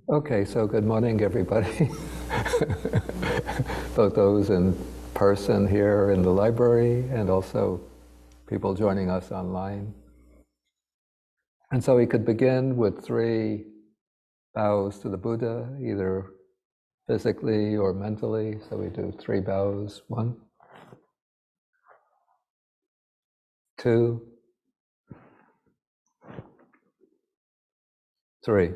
Okay, so good morning, everybody. Both those in person here in the library and also people joining us online. And so we could begin with 3 bows to the Buddha, either physically or mentally. So we do 3 bows. 1, 2, 3.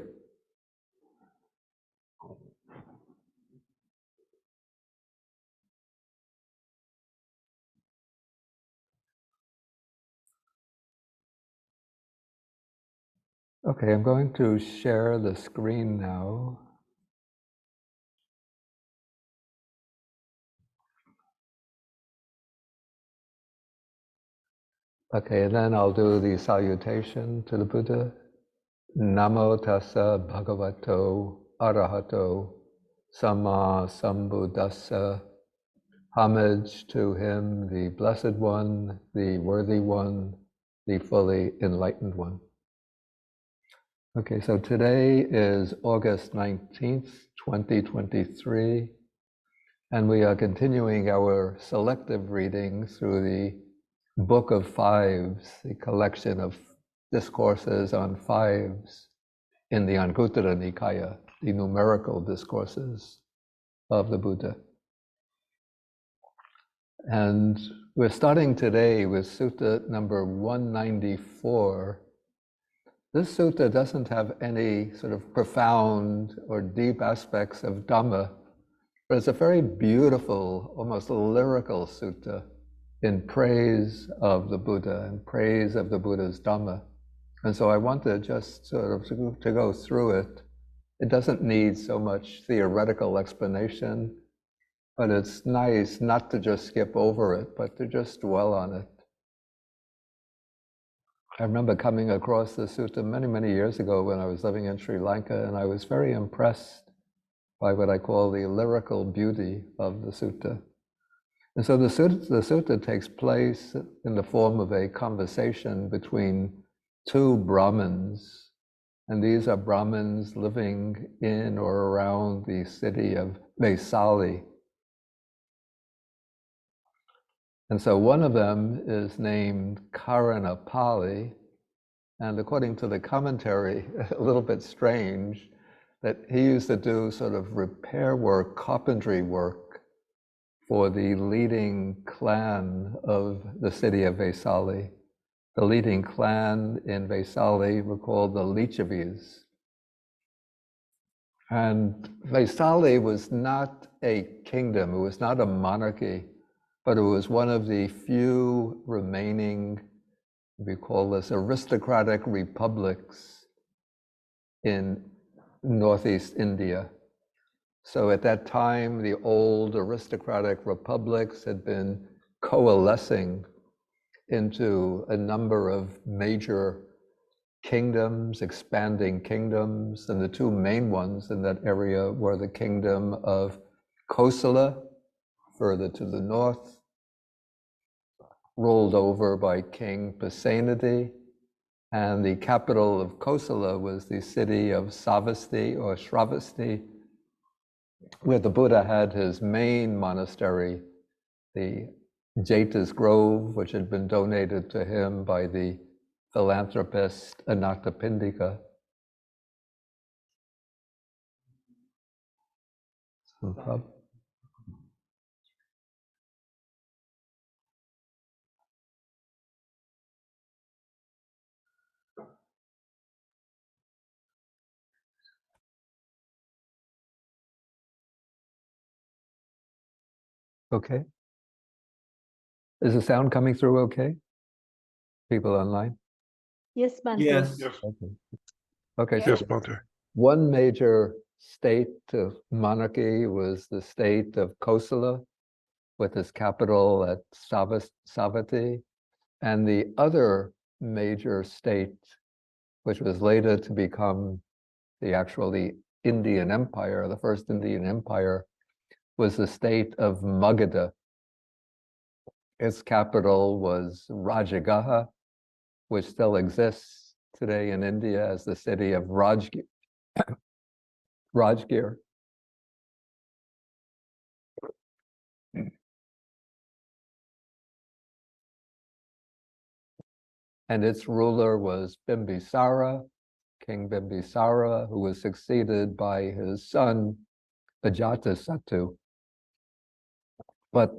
Okay, I'm going to share the screen now. Okay, and then I'll do the salutation to the Buddha. Namo tassa bhagavato arahato samma sambuddhassa. Homage to him, the Blessed One, the Worthy One, the fully enlightened one. Okay, so today is August 19th, 2023, and we are continuing our selective reading through the Book of Fives, the collection of discourses on fives in the Anguttara Nikaya, the numerical discourses of the Buddha. And we're starting today with sutta number 194. This sutta doesn't have any sort of profound or deep aspects of Dhamma, but it's a very beautiful, almost lyrical sutta in praise of the Buddha and praise of the Buddha's Dhamma. And so I want to just sort of to go through it. It doesn't need so much theoretical explanation, but it's nice not to just skip over it, but to just dwell on it. I remember coming across the sutta many, many years ago when I was living in Sri Lanka, and I was very impressed by what I call the lyrical beauty of the sutta. And so the sutta takes place in the form of a conversation between 2 brahmins, and these are brahmins living in or around the city of Vesali. And so one of them is named Karanapali, and according to the commentary, a little bit strange, that he used to do sort of repair work, carpentry work for the leading clan of the city of Vesali. The leading clan in Vesali were called the Lichavis. And Vesali was not a kingdom, it was not a monarchy, but it was one of the few remaining, we call this aristocratic republics in Northeast India. So at that time, the old aristocratic republics had been coalescing into a number of major kingdoms, expanding kingdoms, and the 2 main ones in that area were the kingdom of Kosala, further to the north, ruled over by King Pasenadi, and the capital of Kosala was the city of Savasti or Shravasti, where the Buddha had his main monastery, the Jeta's Grove, which had been donated to him by the philanthropist Anathapindika. Okay. Is the sound coming through okay? People online? Yes, Bhante. Yes. Okay. Okay, Yes, so Bhante. one major state of monarchy was the state of Kosala, with its capital at Savatthi, and the other major state, which was later to become the Indian Empire, the first Indian Empire, was the state of Magadha. Its capital was Rajagaha, which still exists today in India as the city of Rajgir. Rajgir. And its ruler was Bimbisara, King Bimbisara, who was succeeded by his son, Ajatasattu. But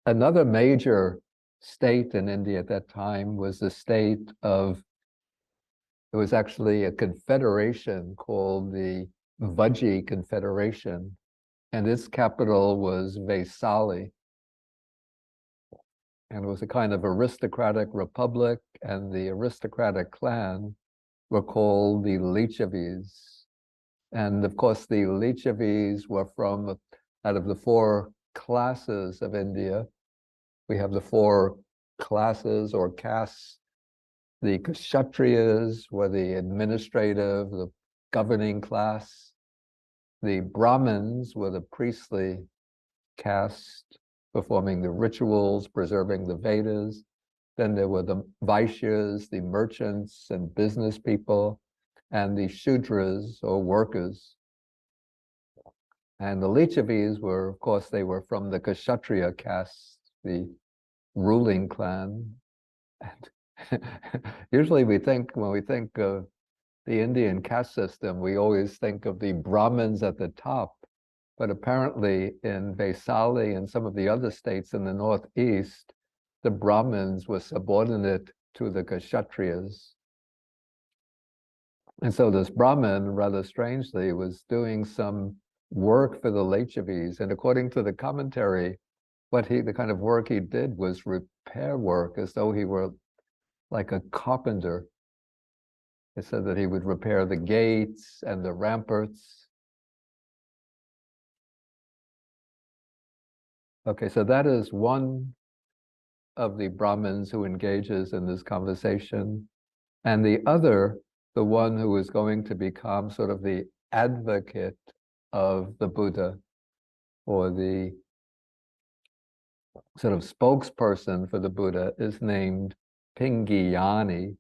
another major state in India at that time was the state of, it was actually a confederation called the Vajji Confederation, and its capital was Vaisali. And it was a kind of aristocratic republic, and the aristocratic clan were called the Lichavis. And of course, the Lichavis were from, out of the four classes of India, we have the four classes or castes. The Kshatriyas were the administrative, the governing class. The Brahmins were the priestly caste, performing the rituals, preserving the Vedas. Then there were the Vaishyas, the merchants and business people, and the Shudras, or workers. And the Lichavis were, of course, they were from the Kshatriya caste, the ruling clan. And usually when we think of the Indian caste system, we always think of the Brahmins at the top. But apparently in Vaisali and some of the other states in the northeast, the Brahmins were subordinate to the Kshatriyas. And so this Brahmin, rather strangely, was doing some work for the Lichavis. And according to the commentary, the kind of work he did was repair work, as though he were like a carpenter. It said that he would repair the gates and the ramparts. Okay, so that is one of the Brahmins who engages in this conversation. And the other, the one who is going to become sort of the advocate of the Buddha, or the sort of spokesperson for the Buddha, is named Pingiyani.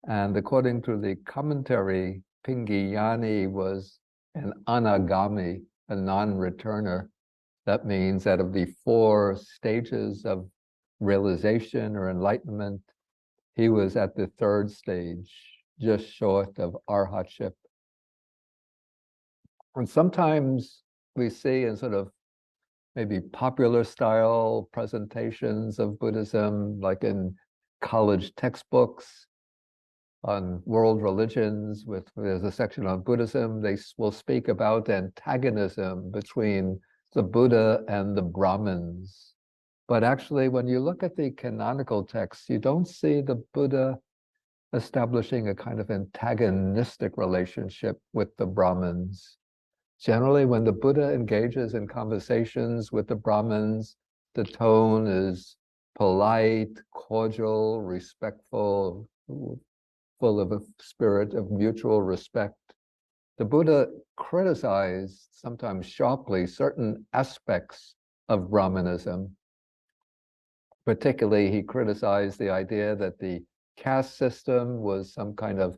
And according to the commentary, Pingiyani was an anagami, a non-returner. That means out of the four stages of realization or enlightenment, he was at the third stage, just short of arhatship. And sometimes we see in sort of maybe popular style presentations of Buddhism, like in college textbooks on world religions, there's a section on Buddhism, they will speak about antagonism between the Buddha and the Brahmins. But actually, when you look at the canonical texts, you don't see the Buddha establishing a kind of antagonistic relationship with the Brahmins. Generally, when the Buddha engages in conversations with the Brahmins, the tone is polite, cordial, respectful, full of a spirit of mutual respect. The Buddha criticized, sometimes sharply, certain aspects of Brahmanism. Particularly, he criticized the idea that the caste system was some kind of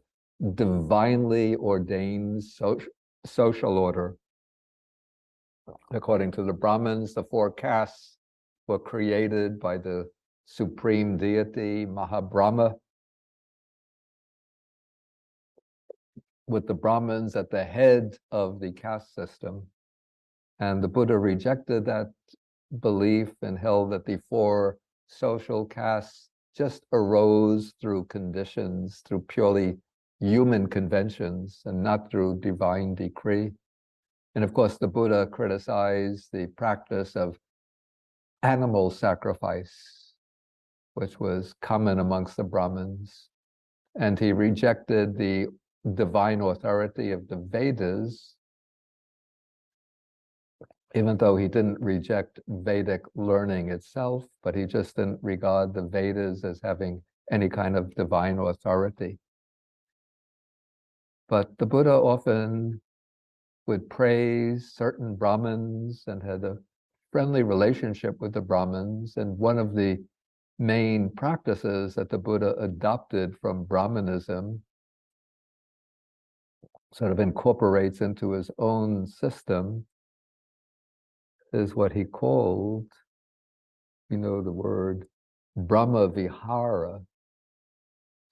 divinely ordained social order. According to the Brahmins, the four castes were created by the supreme deity, Mahabrahma, with the Brahmins at the head of the caste system. And the Buddha rejected that belief and held that the four social castes just arose through conditions, through purely human conventions, and not through divine decree. And of course, the Buddha criticized the practice of animal sacrifice, which was common amongst the Brahmins. And he rejected the divine authority of the Vedas, even though he didn't reject Vedic learning itself, but he just didn't regard the Vedas as having any kind of divine authority. But the Buddha often would praise certain Brahmins and had a friendly relationship with the Brahmins. And one of the main practices that the Buddha adopted from Brahmanism sort of incorporates into his own system is what he called, the word Brahma Vihara.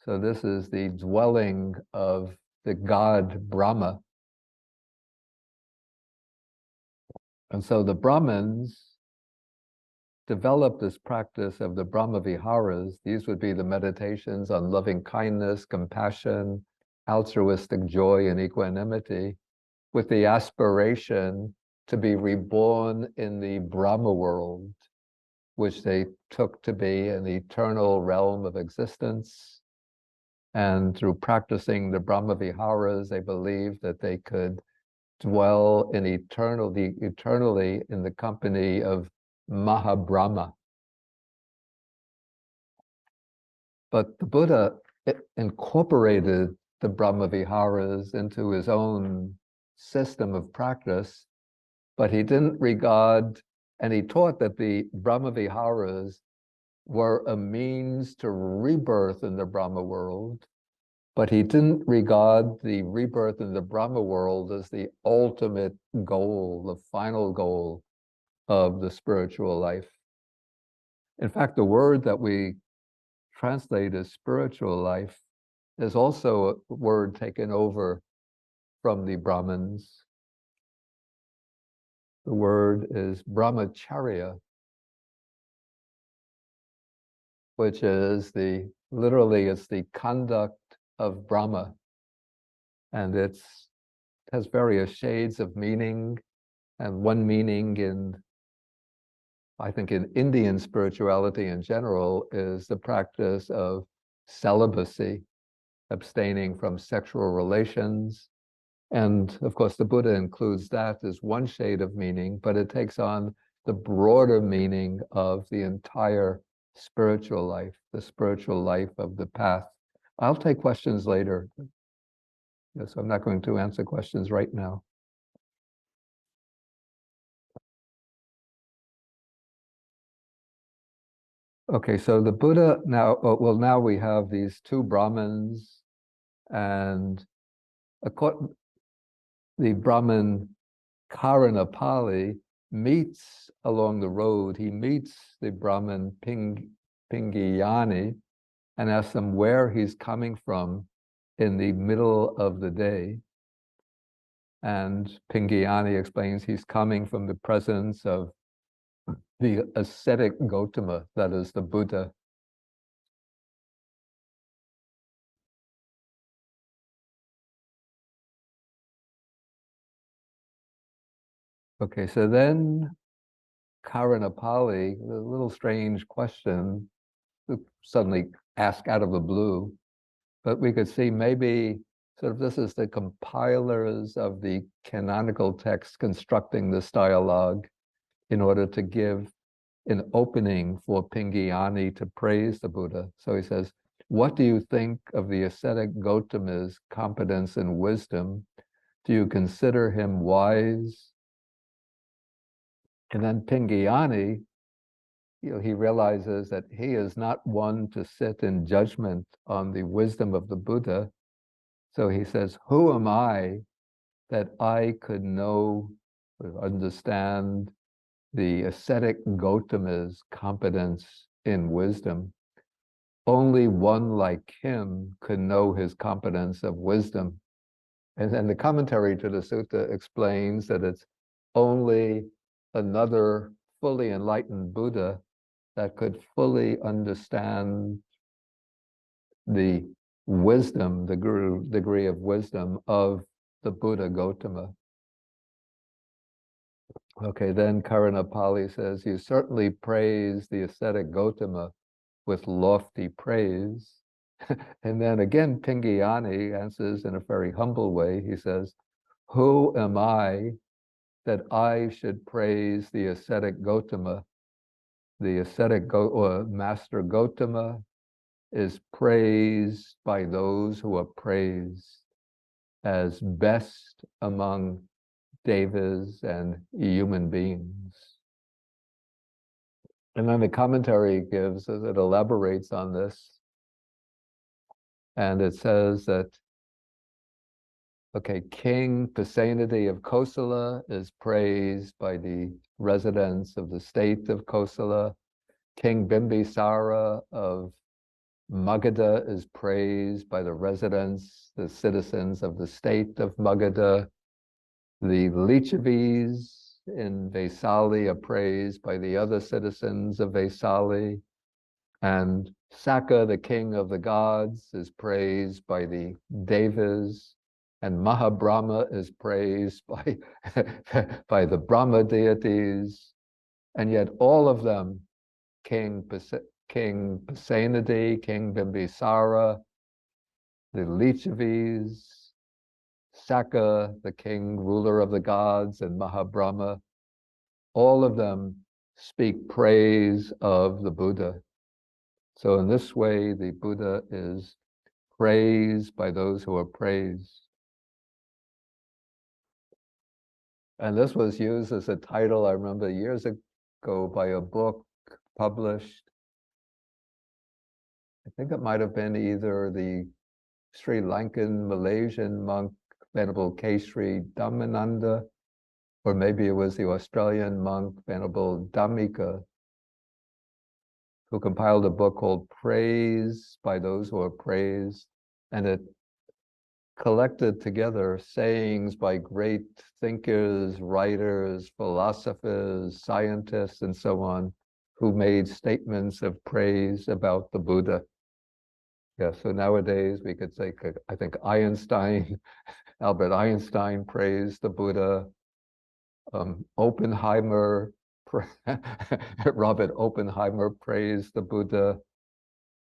So this is the dwelling of the god Brahma. And so the Brahmins developed this practice of the Brahma Viharas. These would be the meditations on loving kindness, compassion, altruistic joy, and equanimity, with the aspiration to be reborn in the Brahma world, which they took to be an eternal realm of existence. And through practicing the Brahma Viharas, they believed that they could dwell in eternally in the company of Mahabrahma. But the Buddha incorporated the Brahma Viharas into his own system of practice, but he didn't regard, and he taught that the Brahma Viharas were a means to rebirth in the Brahma world, but he didn't regard the rebirth in the Brahma world as the ultimate goal, the final goal of the spiritual life. In fact, the word that we translate as spiritual life is also a word taken over from the Brahmins. The word is brahmacharya, which is literally it's the conduct of Brahma. And has various shades of meaning. And one meaning I think in Indian spirituality in general, is the practice of celibacy, abstaining from sexual relations. And of course, the Buddha includes that as one shade of meaning, but it takes on the broader meaning of the entire spiritual life, the spiritual life of the path. I'll take questions later. Yes, I'm not going to answer questions right now. Okay, so the Buddha now we have these two Brahmins, and the Brahmin Karanapali meets along the road. He meets the Brahmin Pingiyani and asks him where he's coming from in the middle of the day. And Pingiyani explains he's coming from the presence of the ascetic Gautama, that is the Buddha. Okay, so then Karanapali, a little strange question, suddenly asked out of the blue, but we could see maybe sort of this is the compilers of the canonical text constructing this dialogue in order to give an opening for Pingiyani to praise the Buddha. So he says, what do you think of the ascetic Gautama's competence and wisdom? Do you consider him wise? And then Pingiyani, he realizes that he is not one to sit in judgment on the wisdom of the Buddha. So he says, who am I that I could know or understand the ascetic Gautama's competence in wisdom? Only one like him could know his competence of wisdom. And then the commentary to the sutta explains that it's only another fully enlightened Buddha that could fully understand the wisdom, the degree of wisdom of the Buddha Gautama. Okay, then Karanapali says, you certainly praise the ascetic Gautama with lofty praise. And then again, Pingiyani answers in a very humble way. He says, who am I that I should praise the ascetic Gautama? The ascetic or Master Gautama is praised by those who are praised as best among devas and human beings. And then the commentary gives, as it elaborates on this, and it says that Okay, King Pasenadi of Kosala is praised by the residents of the state of Kosala. King Bimbisara of Magadha is praised by the residents, the citizens of the state of Magadha. The Lichavis in Vaisali are praised by the other citizens of Vaisali. And Saka, the king of the gods, is praised by the Devas. And Mahabrahma is praised by, by the Brahma deities. And yet all of them, King Pasenadi, King Bimbisara, the Lichavis, Saka, the king, ruler of the gods, and Mahabrahma, all of them speak praise of the Buddha. So in this way, the Buddha is praised by those who are praised. And this was used as a title, I remember years ago, by a book published. I think it might have been either the Sri Lankan Malaysian monk, Venerable Kesri Dhammananda, or maybe it was the Australian monk, Venerable Dhammika, who compiled a book called Praise by Those Who Are Praised. And it collected together sayings by great thinkers, writers, philosophers, scientists, and so on, who made statements of praise about the Buddha. Yeah, so nowadays we could say, I think Einstein, Albert Einstein praised the Buddha. Oppenheimer, Robert Oppenheimer praised the Buddha,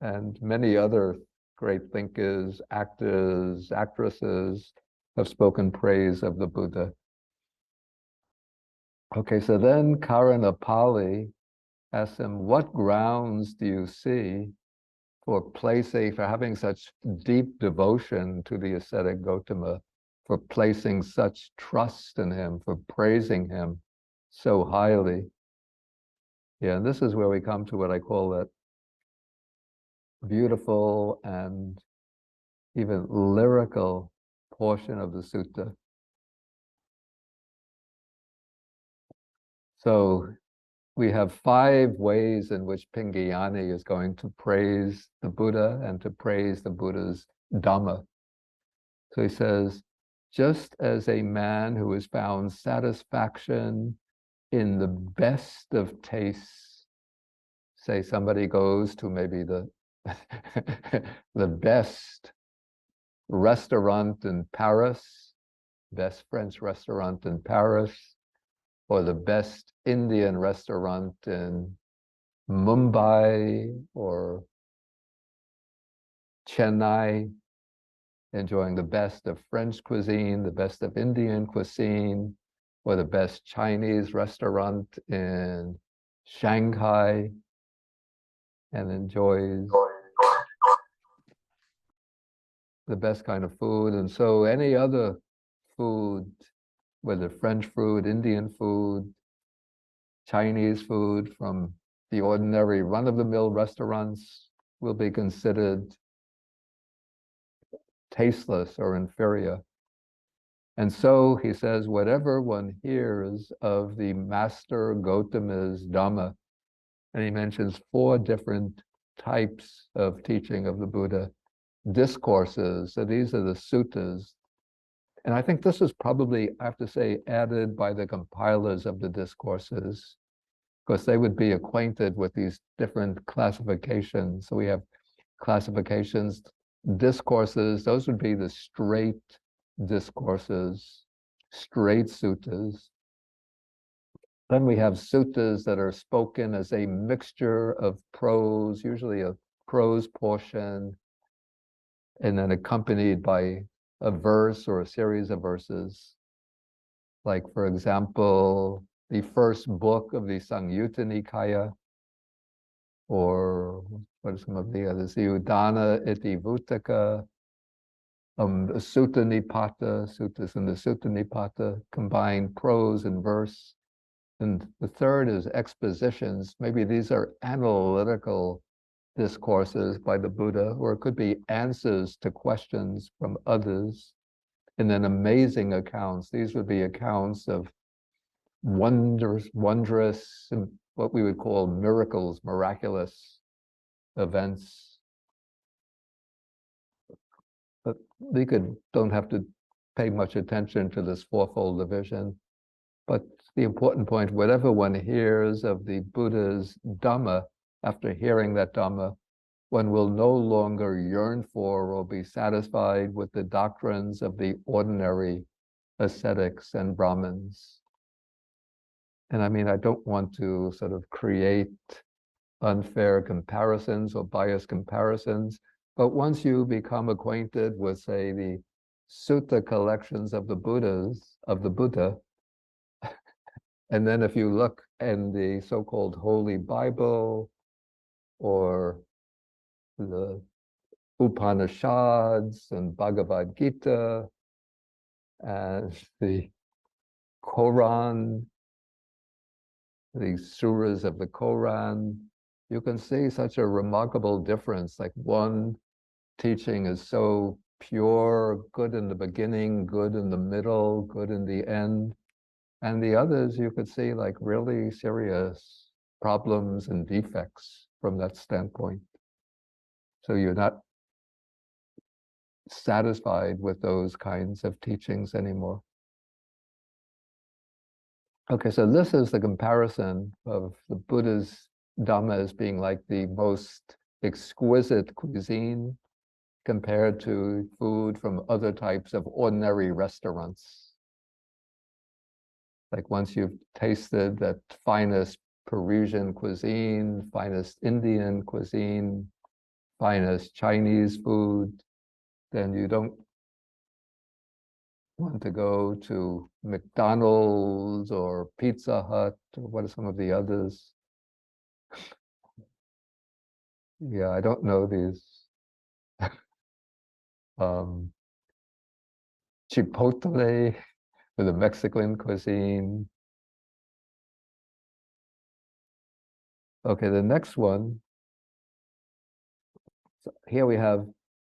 and many other great thinkers, actors, actresses have spoken praise of the Buddha. Okay, so then Karanapali asks him, what grounds do you see for having such deep devotion to the ascetic Gautama, for placing such trust in him, for praising him so highly? Yeah, and this is where we come to what I call that beautiful and even lyrical portion of the sutta. So we have 5 ways in which Pingayani is going to praise the Buddha and to praise the Buddha's Dhamma. So he says, just as a man who has found satisfaction in the best of tastes, say somebody goes to maybe the the best restaurant in Paris, best French restaurant in Paris, or the best Indian restaurant in Mumbai or Chennai, enjoying the best of French cuisine, the best of Indian cuisine, or the best Chinese restaurant in Shanghai, and enjoys the best kind of food. And so any other food, whether French food, Indian food, Chinese food from the ordinary run-of-the-mill restaurants, will be considered tasteless or inferior. And so he says, whatever one hears of the Master Gautama's Dhamma, and he mentions 4 different types of teaching of the Buddha, discourses. So these are the suttas. And I think this is probably, I have to say, added by the compilers of the discourses, because they would be acquainted with these different classifications. So we have classifications, discourses, those would be the straight discourses, straight suttas. Then we have suttas that are spoken as a mixture of prose, usually a prose portion, and then accompanied by a verse or a series of verses. Like, for example, the first book of the Anguttara Nikaya, or what are some of the others? The Udana Iti Vuttaka, the Sutta Nipata, suttas in the Sutta Nipata combine prose and verse. And the third is expositions. Maybe these are analytical discourses by the Buddha, or it could be answers to questions from others. and then amazing accounts. These would be accounts of wondrous, what we would call miracles, miraculous events. But we don't have to pay much attention to this fourfold division. But the important point, whatever one hears of the Buddha's Dhamma, after hearing that Dhamma, one will no longer yearn for or be satisfied with the doctrines of the ordinary ascetics and Brahmins. And I mean, I don't want to sort of create unfair comparisons or biased comparisons, but once you become acquainted with, say, the sutta collections of the Buddha, and then if you look in the so-called Holy Bible or the Upanishads and Bhagavad Gita and the Quran, the surahs of the Quran, you can see such a remarkable difference. Like one teaching is so pure, good in the beginning, good in the middle, good in the end. And the others you could see like really serious problems and defects from that standpoint. So you're not satisfied with those kinds of teachings anymore. Okay, so this is the comparison of the Buddha's Dhamma as being like the most exquisite cuisine compared to food from other types of ordinary restaurants. Like once you've tasted that finest Parisian cuisine, finest Indian cuisine, finest Chinese food, then you don't want to go to McDonald's or Pizza Hut or what are some of the others? Yeah, I don't know these. Chipotle with the Mexican cuisine. Okay, the next one. So here we have,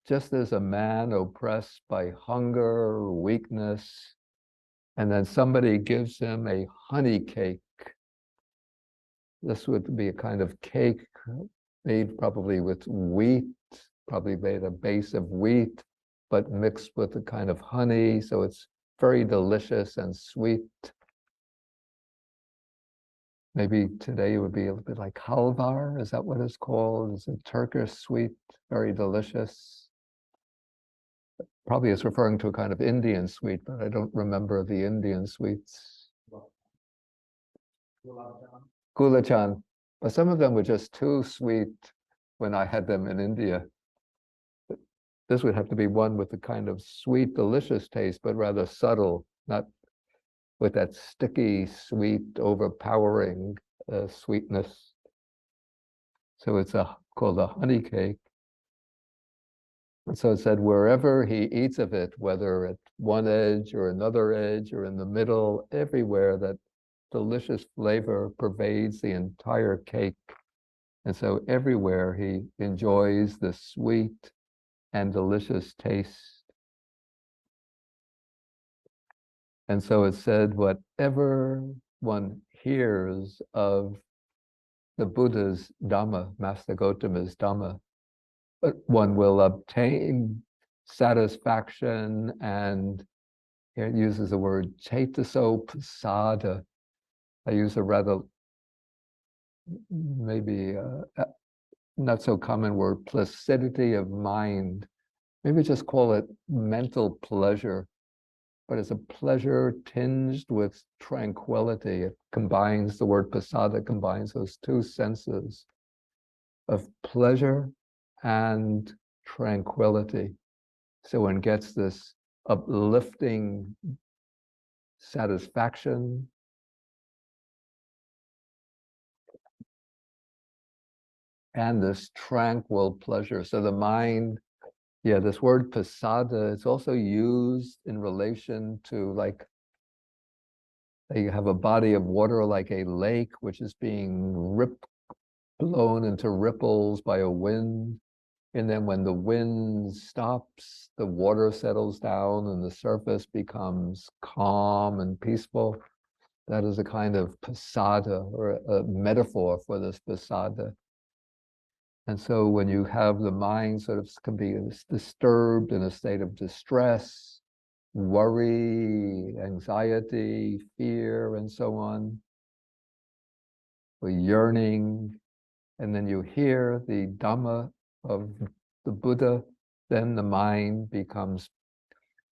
just as a man oppressed by hunger, weakness, and then somebody gives him a honey cake. This would be a kind of cake made probably with wheat, probably made a base of wheat, but mixed with a kind of honey. So it's very delicious and sweet. Maybe today it would be a little bit like halvar. Is that what it's called? It's a Turkish sweet, very delicious. Probably it's referring to a kind of Indian sweet, but I don't remember the Indian sweets. Gulachan. But some of them were just too sweet when I had them in India. This would have to be one with a kind of sweet, delicious taste, but rather subtle, not with that sticky, sweet, overpowering sweetness. So it's called a honey cake. And so it said, wherever he eats of it, whether at one edge or another edge or in the middle, everywhere that delicious flavor pervades the entire cake. And so everywhere he enjoys the sweet and delicious taste. And so it said, whatever one hears of the Buddha's Dhamma, Master Gautama's Dhamma, but one will obtain satisfaction, and here it uses the word chaitaso pasada. I use a rather maybe not so common word, placidity of mind. Maybe just call it mental pleasure, but it's a pleasure tinged with tranquility. It combines, the word pasada combines those two senses of pleasure and tranquility. So one gets this uplifting satisfaction and this tranquil pleasure. So the mind, yeah, this word pasada, it's also used in relation to like, you have a body of water like a lake, which is being blown into ripples by a wind. And then when the wind stops, the water settles down and the surface becomes calm and peaceful. That is a kind of pasada, or a metaphor for this pasada. And so when you have the mind sort of can be disturbed in a state of distress, worry, anxiety, fear, and so on, or yearning, and then you hear the Dhamma of the Buddha, then the mind becomes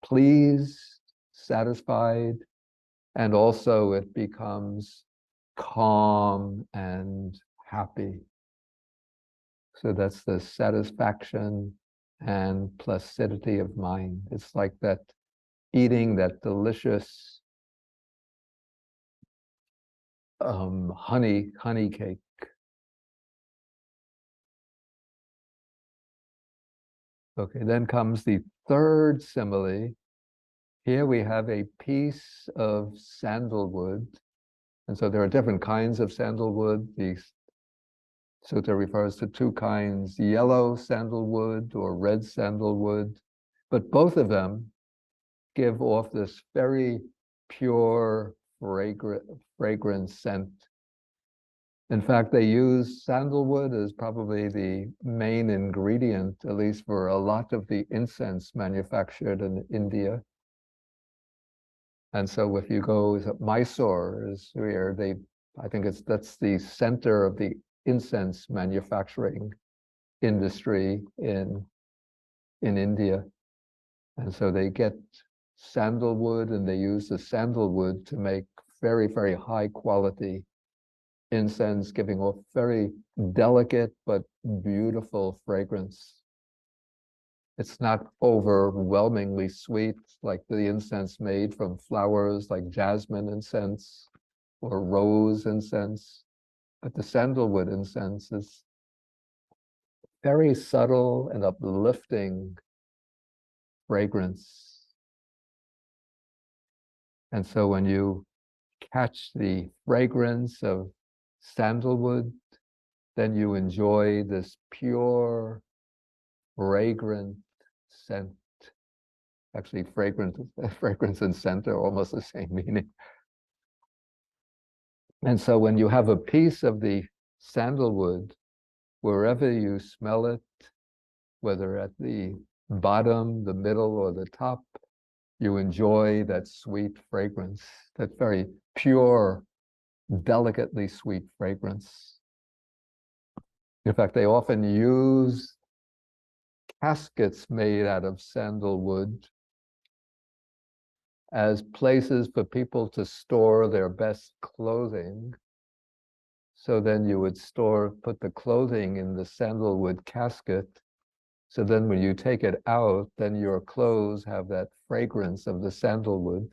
pleased, satisfied, and also it becomes calm and happy. So that's the satisfaction and placidity of mind. It's like that eating that delicious honey cake. Okay, then comes the third simile. Here we have a piece of sandalwood. And so there are different kinds of sandalwood. The sutta refers to two kinds, yellow sandalwood or red sandalwood. But both of them give off this very pure, fragrant scent. In fact, they use sandalwood as probably the main ingredient, at least for a lot of the incense manufactured in India. And so if you go, Mysore is where I think that's the center of the incense manufacturing industry in India. And so they get sandalwood and they use the sandalwood to make very, very high quality incense, giving off very delicate but beautiful fragrance. It's not overwhelmingly sweet like the incense made from flowers like jasmine incense or rose incense, but the sandalwood incense is very subtle and uplifting fragrance. And so when you catch the fragrance of sandalwood, then you enjoy this pure, fragrant scent. Actually, fragrance and scent are almost the same meaning. And so when you have a piece of the sandalwood, wherever you smell it, whether at the bottom, the middle, or the top, you enjoy that sweet fragrance, that very pure, delicately sweet fragrance. In fact, they often use caskets made out of sandalwood as places for people to store their best clothing. So then you would put the clothing in the sandalwood casket. So then when you take it out, then your clothes have that fragrance of the sandalwood.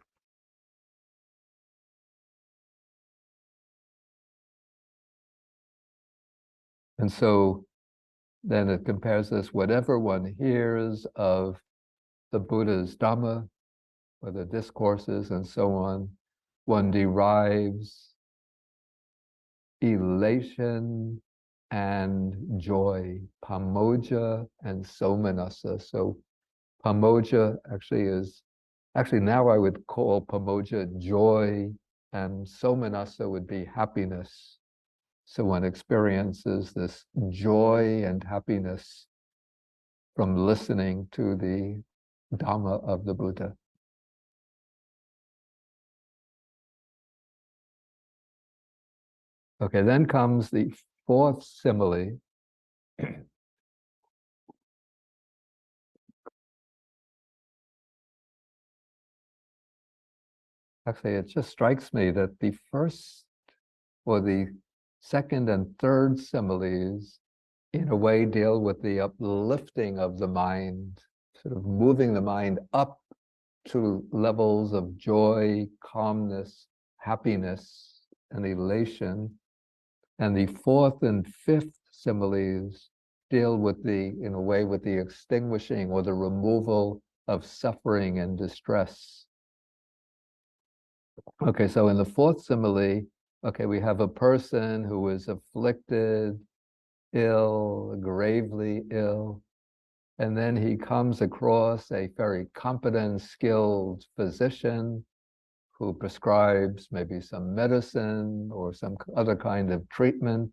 And so then it compares this, whatever one hears of the Buddha's Dhamma, or the discourses and so on, one derives elation and joy, pamoja and somanassa. So pamoja actually now I would call pamoja joy, and somanassa would be happiness. So one experiences this joy and happiness from listening to the Dhamma of the Buddha. Okay, then comes the fourth simile. Actually, it just strikes me that the first or the second and third similes, in a way, deal with the uplifting of the mind, sort of moving the mind up to levels of joy, calmness, happiness, and elation. And the fourth and fifth similes deal with in a way, with the extinguishing or the removal of suffering and distress. Okay, so in the fourth simile, okay, we have a person who is afflicted, ill, gravely ill, And then he comes across a very competent, skilled physician who prescribes maybe some medicine or some other kind of treatment.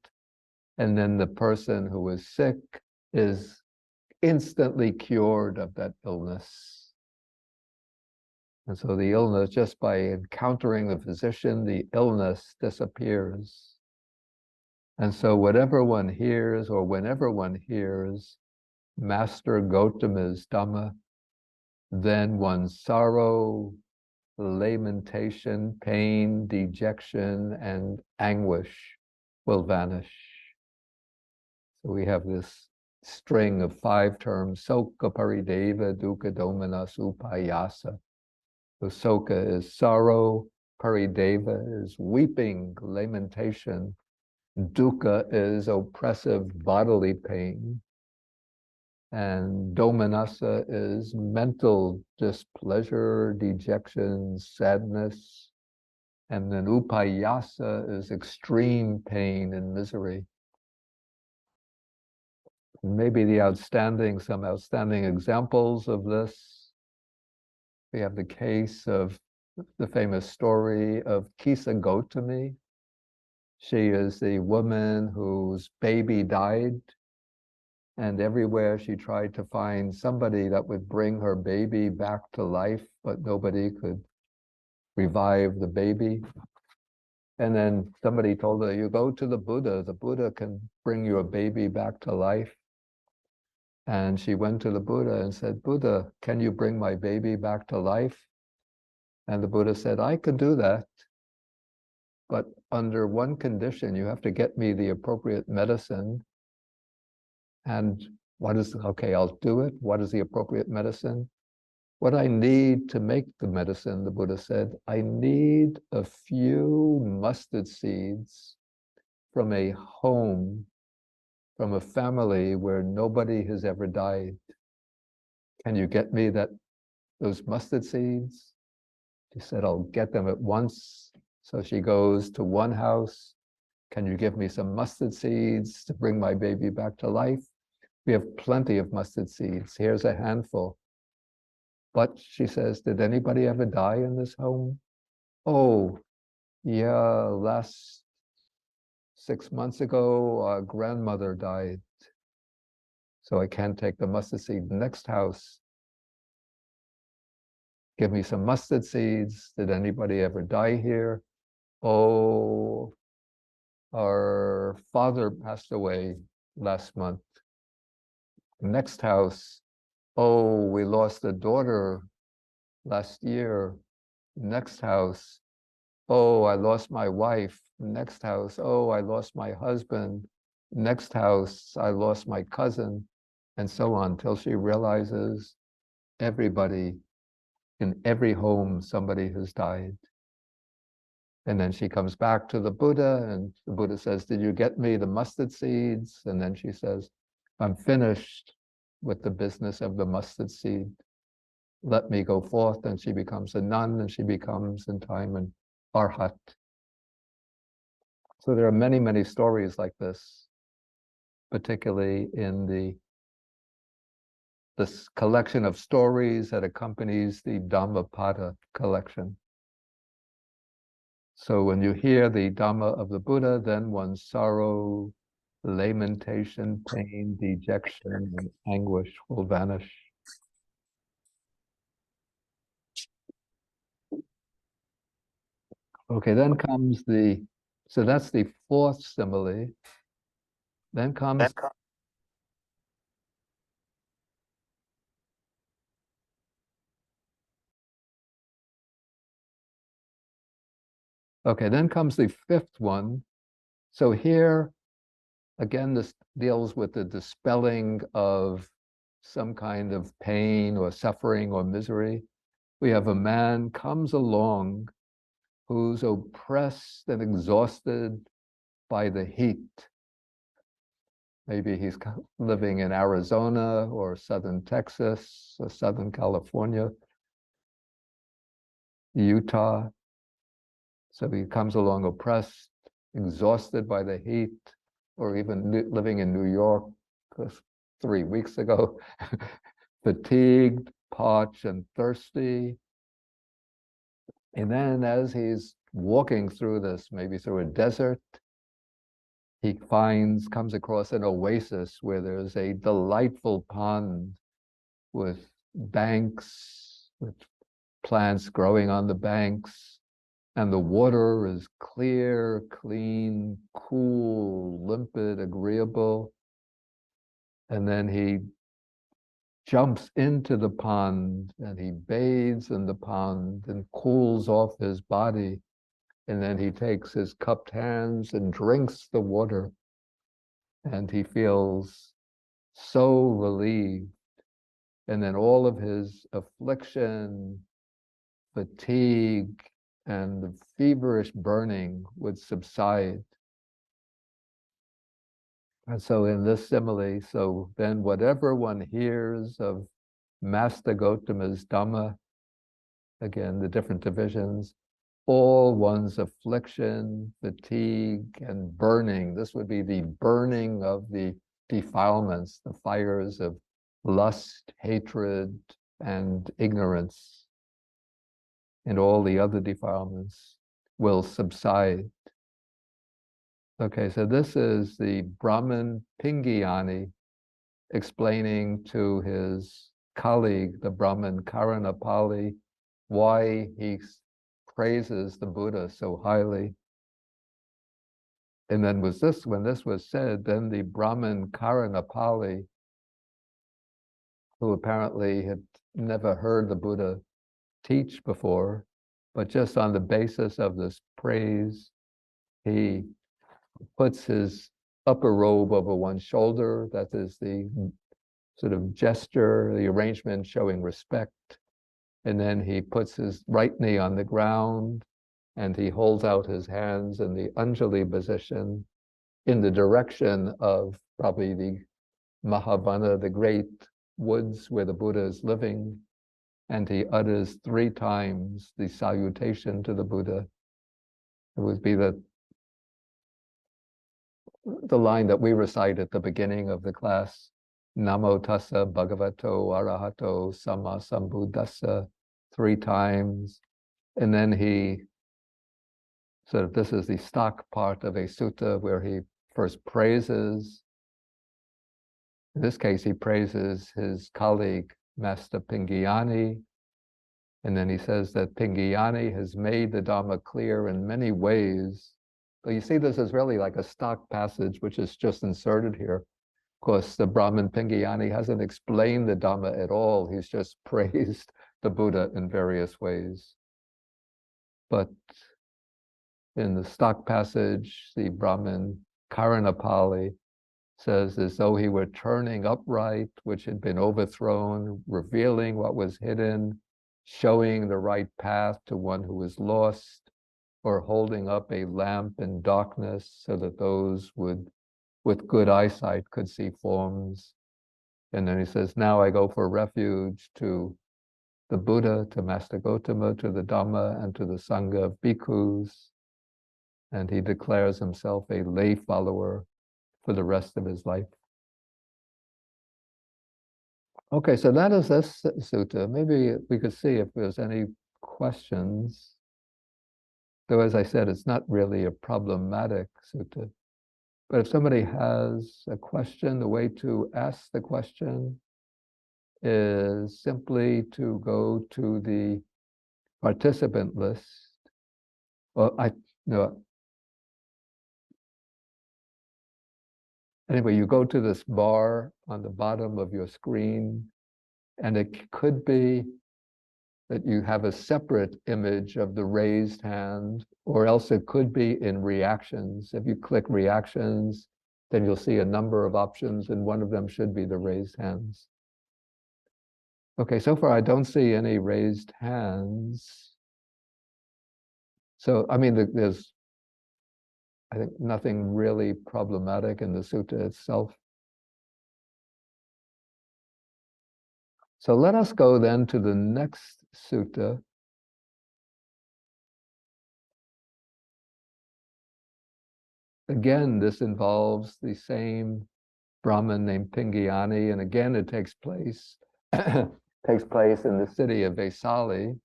And then the person who is sick is instantly cured of that illness. And so the illness, just by encountering the physician, the illness disappears. And so whatever one hears, or whenever one hears Master Gautama's Dhamma, then one's sorrow, lamentation, pain, dejection, and anguish will vanish. So we have this string of 5 terms: Soka parideva dukkha domanas upayasa. So Soka is sorrow, parideva is weeping, lamentation, dukkha is oppressive bodily pain, and domanassa is mental displeasure, dejection, sadness, and then upayasa is extreme pain and misery. And maybe some outstanding examples of this. We have the case of the famous story of Kisa Gautami. She is the woman whose baby died, and everywhere she tried to find somebody that would bring her baby back to life, but nobody could revive the baby. And then somebody told her, you go to the Buddha can bring your baby back to life. And she went to the Buddha and said, Buddha, can you bring my baby back to life? And the Buddha said, I could do that, but under one condition: you have to get me the appropriate medicine. And okay, I'll do it. What is the appropriate medicine? What I need to make the medicine, the Buddha said, I need a few mustard seeds from a home, from a family where nobody has ever died. Can you get me those mustard seeds? She said, I'll get them at once. So she goes to one house. Can you give me some mustard seeds to bring my baby back to life? We have plenty of mustard seeds. Here's a handful. But she says, did anybody ever die in this home? Oh, yeah, last 6 months ago, our grandmother died. So I can't take the mustard seed. Next house, give me some mustard seeds. Did anybody ever die here? Oh, our father passed away last month. Next house, oh, we lost a daughter last year. Next house, oh, I lost my wife. Next house, oh, I lost my husband. Next house, I lost my cousin, and so on, till she realizes everybody, in every home, somebody has died. And then she comes back to the Buddha, and the Buddha says, did you get me the mustard seeds? And then she says, I'm finished with the business of the mustard seed. Let me go forth. And she becomes a nun, and she becomes in time an arhat. So there are many, many stories like this, particularly in this collection of stories that accompanies the Dhammapada collection. So when you hear the Dhamma of the Buddha, then one's sorrow, lamentation, pain, dejection, and anguish will vanish. Okay, then comes so that's the 4th simile. Then comes, okay, then comes the 5th one. So here, again, this deals with the dispelling of some kind of pain or suffering or misery. We have a man comes along who's oppressed and exhausted by the heat. Maybe he's living in Arizona or southern Texas or southern California, Utah. So he comes along oppressed, exhausted by the heat, or even living in New York, 3 weeks ago, fatigued, parched, and thirsty. And then as he's walking through this, maybe through a desert, he comes across an oasis where there's a delightful pond with banks, with plants growing on the banks, and the water is clear, clean, cool, limpid, agreeable. And then he jumps into the pond and he bathes in the pond and cools off his body. And then he takes his cupped hands and drinks the water. And he feels so relieved. And then all of his affliction, fatigue, and the feverish burning would subside. And so in this simile, so then whatever one hears of Master Gautama's Dhamma, again, the different divisions, all one's affliction, fatigue, and burning, this would be the burning of the defilements, the fires of lust, hatred, and ignorance, and all the other defilements will subside. Okay, so this is the Brahmin Pingyani explaining to his colleague, the Brahmin Karanapali, why he praises the Buddha so highly. And then when this was said, then the Brahmin Karanapali, who apparently had never heard the Buddha teach before, but just on the basis of this praise, he puts his upper robe over one shoulder. That is the sort of gesture, the arrangement showing respect. And then he puts his right knee on the ground and he holds out his hands in the Anjali position in the direction of probably the Mahavana, the great woods where the Buddha is living. And he utters 3 times the salutation to the Buddha. It would be the line that we recite at the beginning of the class, Namo tassa bhagavato arahato sama sambuddhassa, 3 times. And then he this is the stock part of a sutta where he first praises, in this case, he praises his colleague, Master Pingyani. And then he says that Pingyani has made the Dhamma clear in many ways. But you see, this is really like a stock passage, which is just inserted here. Of course, the Brahmin Pingyani hasn't explained the Dhamma at all. He's just praised the Buddha in various ways. But in the stock passage, the Brahmin Karanapali says, as though he were turning upright, which had been overthrown, revealing what was hidden, showing the right path to one who was lost, or holding up a lamp in darkness so that those with good eyesight could see forms. And then he says, now I go for refuge to the Buddha, to Master Gautama, to the Dhamma, and to the Sangha of bhikkhus. And he declares himself a lay follower for the rest of his life. Okay, so that is this sutta. Maybe we could see if there's any questions. Though, as I said, it's not really a problematic sutta. But if somebody has a question, the way to ask the question is simply to go to the participant list. Well, anyway, you go to this bar on the bottom of your screen, and it could be that you have a separate image of the raised hand, or else it could be in reactions. If you click reactions, then you'll see a number of options, and one of them should be the raised hands. Okay, so far I don't see any raised hands. So, I mean, there's, I think, nothing really problematic in the sutta itself. So let us go then to the next sutta. Again, this involves the same brahmin named Pingyani, and again it takes place takes place in the city of Vesali,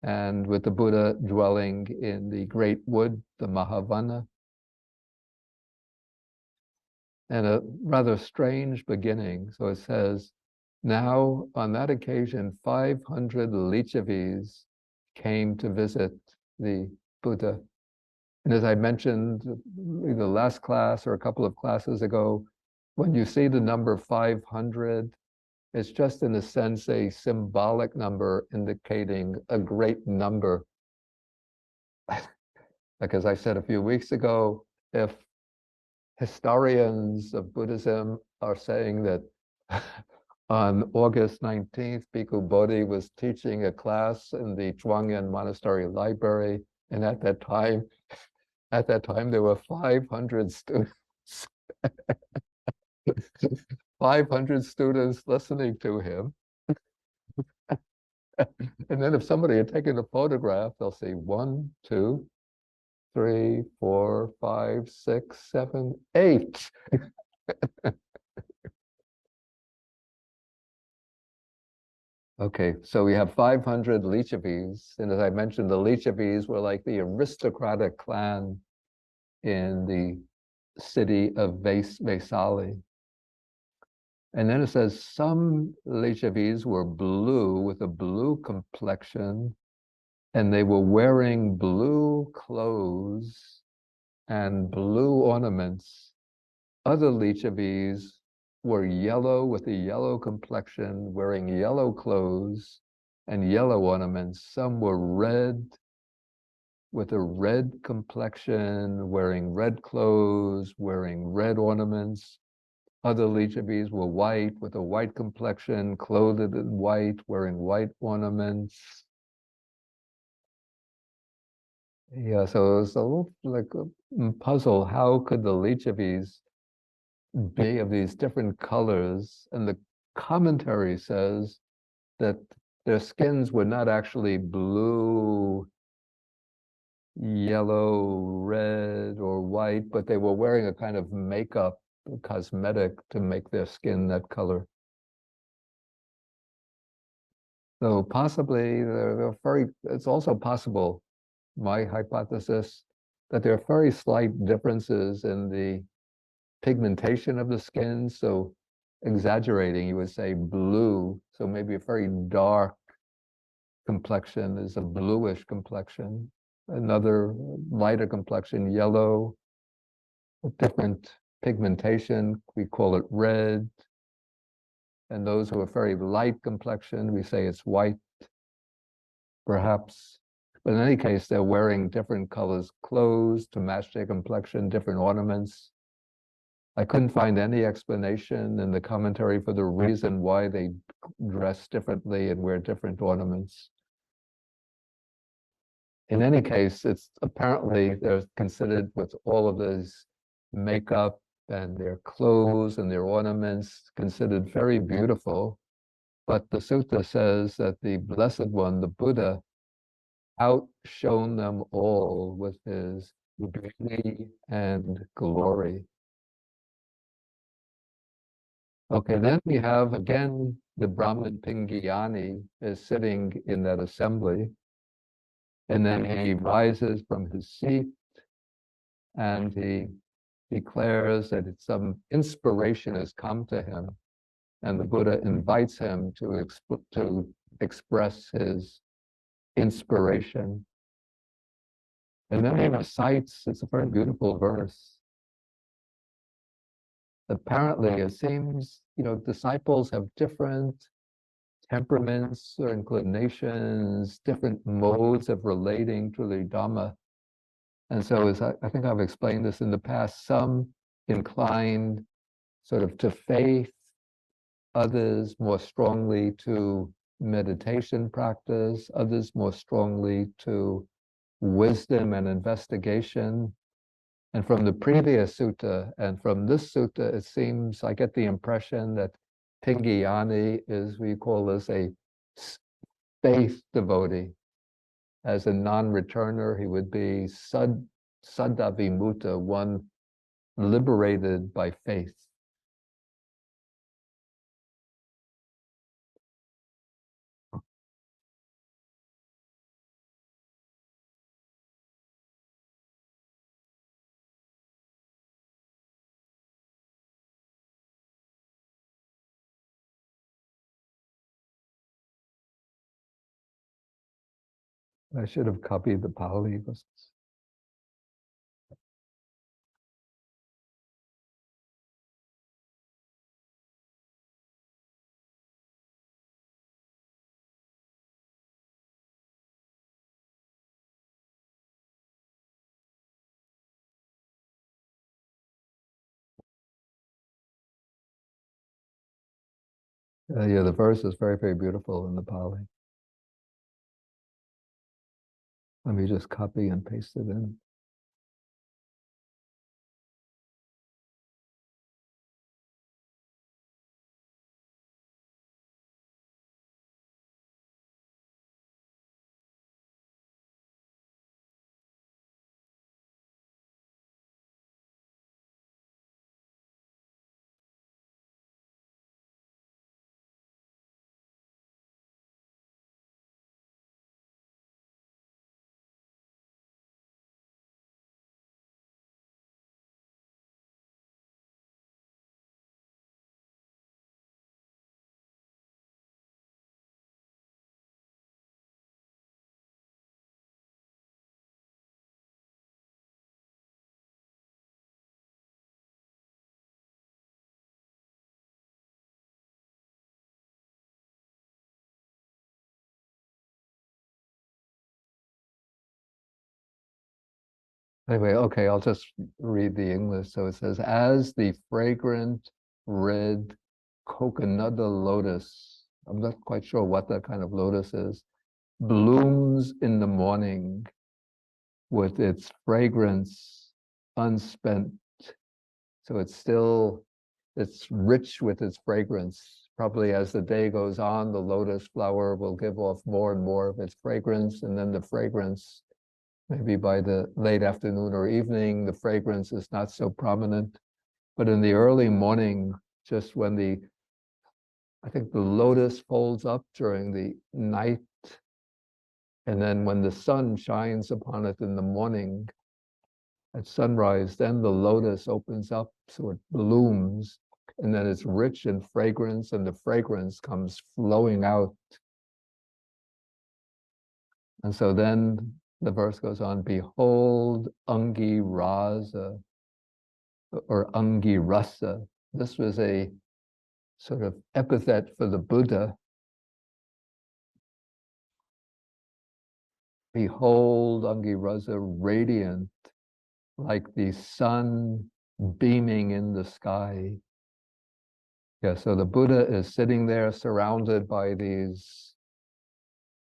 and with the Buddha dwelling in the great wood, the Mahavana. And a rather strange beginning. So it says, now on that occasion, 500 Lichavis came to visit the Buddha. And as I mentioned, either last class or a couple of classes ago, when you see the number 500, it's just in a sense a symbolic number indicating a great number. Like as I said a few weeks ago, if historians of Buddhism are saying that on August 19th, Bhikkhu Bodhi was teaching a class in the Zhuangyan Monastery Library, and at that time there were 500 students, 500 students listening to him. And then if somebody had taken a photograph, they'll see 1, 2, 3, 4, 5, 6, 7, 8. Okay, so we have 500 Lichavis, and as I mentioned, the Lichavis were like the aristocratic clan in the city of Vesali. And then it says some Lichavis were blue with a blue complexion, and they were wearing blue clothes and blue ornaments. Other Lichavis were yellow with a yellow complexion, wearing yellow clothes and yellow ornaments. Some were red with a red complexion, wearing red clothes, wearing red ornaments. Other Lichavis were white with a white complexion, clothed in white, wearing white ornaments. Yeah, so it was a little like a puzzle. How could the Lichavis be of these different colors? And the commentary says that their skins were not actually blue, yellow, red, or white, but they were wearing a kind of makeup, cosmetic to make their skin that color. So possibly they're very, it's also possible, my hypothesis, that there are very slight differences in the pigmentation of the skin. So exaggerating, you would say blue. So maybe a very dark complexion is a bluish complexion. Another lighter complexion, yellow, a different pigmentation, we call it red. And those who are very light complexion, we say it's white, perhaps. But in any case, they're wearing different colors clothes to match their complexion, different ornaments. I couldn't find any explanation in the commentary for the reason why they dress differently and wear different ornaments. In any case, it's apparently they're considered with all of this makeup and their clothes and their ornaments considered very beautiful. But the sutta says that the Blessed One, the Buddha, outshone them all with his beauty and glory. Okay, then we have again the Brahmin Pingyani is sitting in that assembly, and then he rises from his seat and he declares that some inspiration has come to him, and the Buddha invites him to express his inspiration. And then he recites, it's a very beautiful verse. Apparently, it seems, disciples have different temperaments or inclinations, different modes of relating to the Dhamma. And so, as I think I've explained this in the past, some inclined sort of to faith, others more strongly to meditation practice, others more strongly to wisdom and investigation. And from the previous sutta and from this sutta, it seems, I get the impression that Pingyani is, we call this a faith devotee. As a non-returner, he would be Saddha Vimuta, one liberated by faith. I should have copied the Pali. Yeah, the verse is very, very beautiful in the Pali. Let me just copy and paste it in. Anyway, okay, I'll just read the English. So it says, as the fragrant red coconut lotus, I'm not quite sure what that kind of lotus is, blooms in the morning with its fragrance unspent. So it's rich with its fragrance. Probably as the day goes on, the lotus flower will give off more and more of its fragrance, and then the fragrance, maybe by the late afternoon or evening, the fragrance is not so prominent. But in the early morning, just when I think the lotus folds up during the night, and then when the sun shines upon it in the morning, at sunrise, then the lotus opens up, so it blooms, and then it's rich in fragrance, and the fragrance comes flowing out. And so then the verse goes on, behold, Angirasa, or Angirasa. This was a sort of epithet for the Buddha. Behold, Angirasa, radiant, like the sun beaming in the sky. Yeah, so the Buddha is sitting there surrounded by these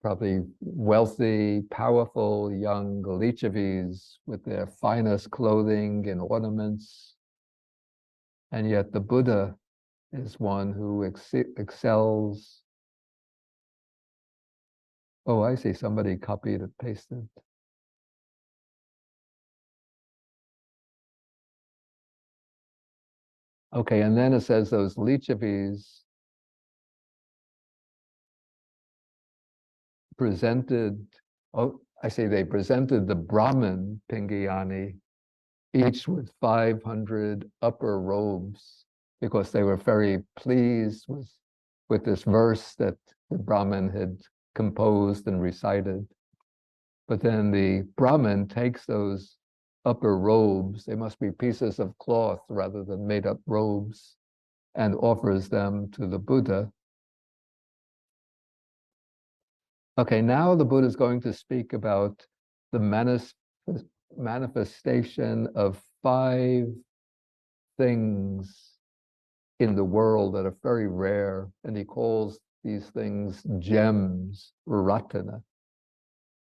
probably wealthy, powerful young Lichavis with their finest clothing and ornaments. And yet the Buddha is one who excels. Oh, I see, somebody copied and pasted. Okay, and then it says those Lichavis presented, oh, I say they presented the Brahmin Pingayani, each with 500 upper robes, because they were very pleased with this verse that the Brahmin had composed and recited. But then the Brahmin takes those upper robes, they must be pieces of cloth rather than made up robes, and offers them to the Buddha. Okay, now the Buddha is going to speak about the manifestation of 5 things in the world that are very rare, and he calls these things gems, ratana,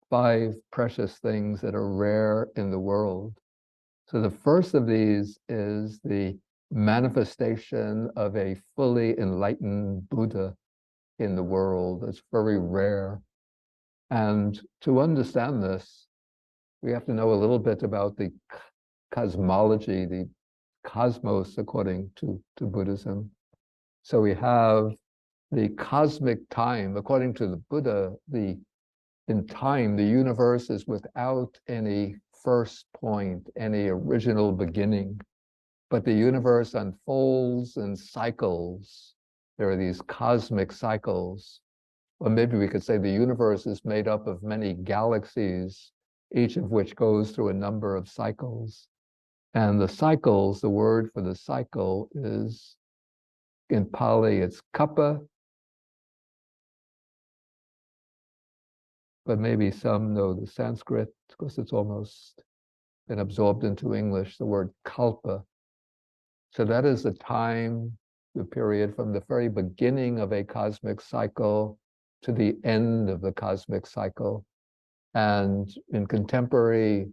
5 precious things that are rare in the world. So the first of these is the manifestation of a fully enlightened Buddha in the world. It's very rare. And to understand this, we have to know a little bit about the cosmology, the cosmos, according to Buddhism. So we have the cosmic time. According to the Buddha, in time, the universe is without any first point, any original beginning, but the universe unfolds in cycles. There are these cosmic cycles. or maybe we could say the universe is made up of many galaxies, each of which goes through a number of cycles. And the cycles, the word for the cycle is, in Pali, it's kappa, but maybe some know the Sanskrit because it's almost been absorbed into English, the word kalpa. So that is the time, the period from the very beginning of a cosmic cycle to the end of the cosmic cycle. And in contemporary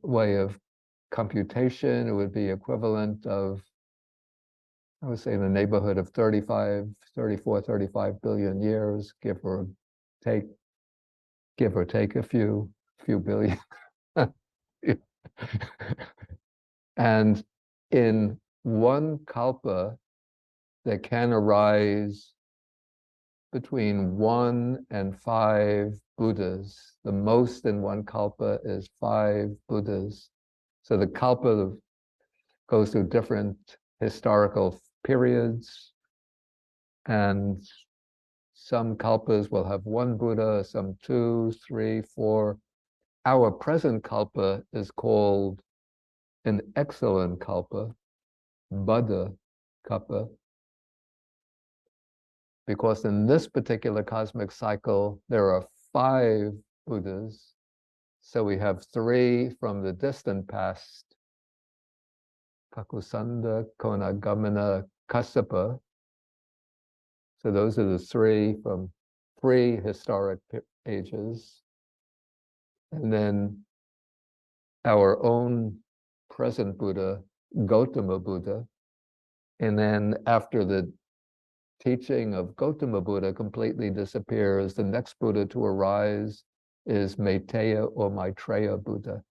way of computation, it would be equivalent of, I would say, in the neighborhood of 34, 35 billion years, give or take a few billion. And in one kalpa, there can arise between 1 and 5 Buddhas. The most in one kalpa is 5 Buddhas. So the kalpa goes through different historical periods, and some kalpas will have 1 Buddha, some 2, 3, 4. Our present kalpa is called an excellent kalpa, Buddha kalpa, because in this particular cosmic cycle, there are 5 Buddhas. So we have 3 from the distant past, Kakusanda, Konagamana, Kassapa. So those are the 3 from prehistoric ages. And then our own present Buddha, Gautama Buddha. And then after the teaching of Gautama Buddha completely disappears, the next Buddha to arise is Maitreya or Maitreya Buddha.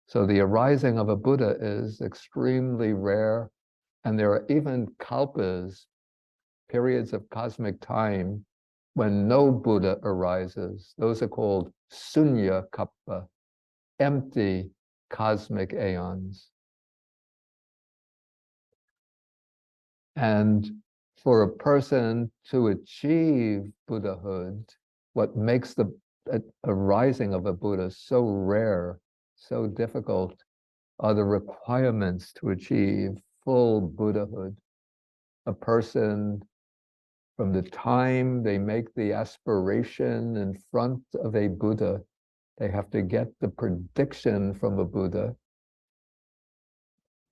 So the arising of a Buddha is extremely rare, and there are even kalpas, periods of cosmic time, when no Buddha arises. Those are called sunya kappa, empty cosmic aeons. And for a person to achieve Buddhahood, what makes the arising of a Buddha so rare, so difficult, are the requirements to achieve full Buddhahood. A person, from the time they make the aspiration in front of a Buddha, they have to get the prediction from a Buddha,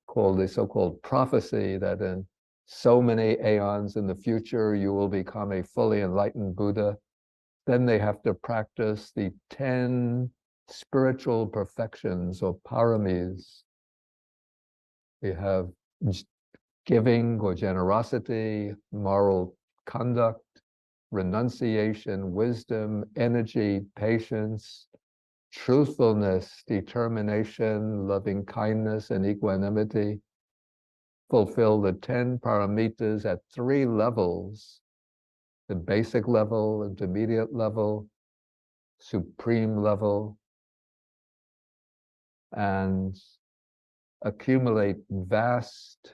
called the so-called prophecy, that in so many aeons in the future, you will become a fully enlightened Buddha. Then they have to practice the 10 spiritual perfections or paramis. We have giving or generosity, moral conduct, renunciation, wisdom, energy, patience, truthfulness, determination, loving kindness, and equanimity. Fulfill the 10 paramitas at 3 levels: the basic level, intermediate level, supreme level, and accumulate vast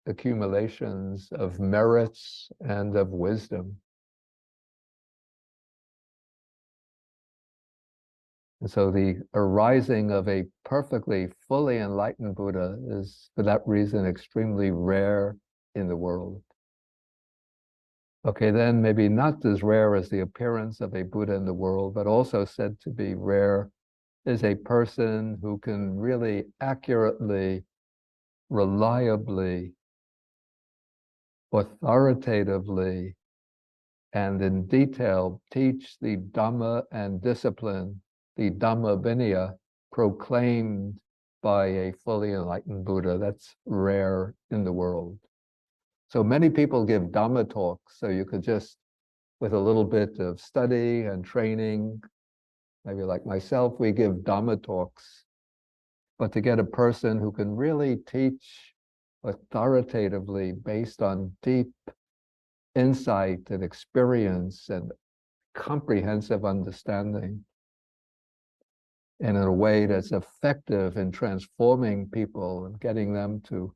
accumulations of merits and of wisdom. And so the arising of a perfectly, fully enlightened Buddha is, for that reason, extremely rare in the world. Okay, then maybe not as rare as the appearance of a Buddha in the world, but also said to be rare is a person who can really accurately, reliably, authoritatively, and in detail teach the Dhamma and discipline, the Dhamma Vinaya, proclaimed by a fully enlightened Buddha. That's rare in the world. So many people give Dhamma talks, so you could just, with a little bit of study and training, maybe like myself, we give Dhamma talks. But to get a person who can really teach authoritatively based on deep insight and experience and comprehensive understanding, and in a way that's effective in transforming people and getting them to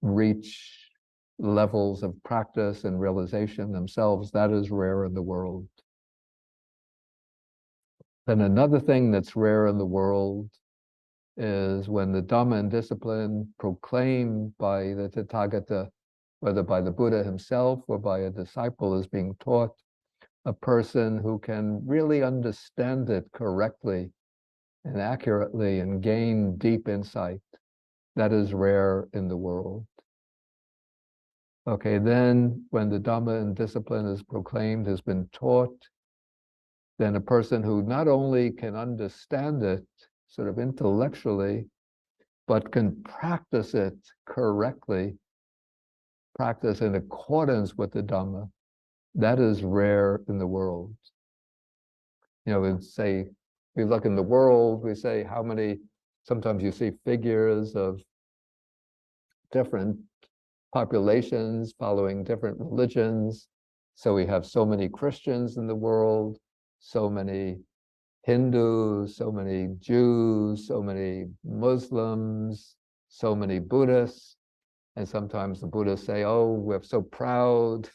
reach levels of practice and realization themselves. That is rare in the world. Then another thing that's rare in the world is when the Dhamma and discipline proclaimed by the Tathagata, whether by the Buddha himself or by a disciple, is being taught, a person who can really understand it correctly and accurately and gain deep insight. That is rare in the world. Okay, then when the Dhamma and discipline is proclaimed, has been taught, then a person who not only can understand it sort of intellectually, but can practice it correctly, practice in accordance with the Dhamma, that is rare in the world. You know, we say, we look in the world, we say how many, sometimes you see figures of different populations following different religions. So we have so many Christians in the world, so many Hindus, so many Jews, so many Muslims, so many Buddhists. And sometimes the Buddhists say, oh, we're so proud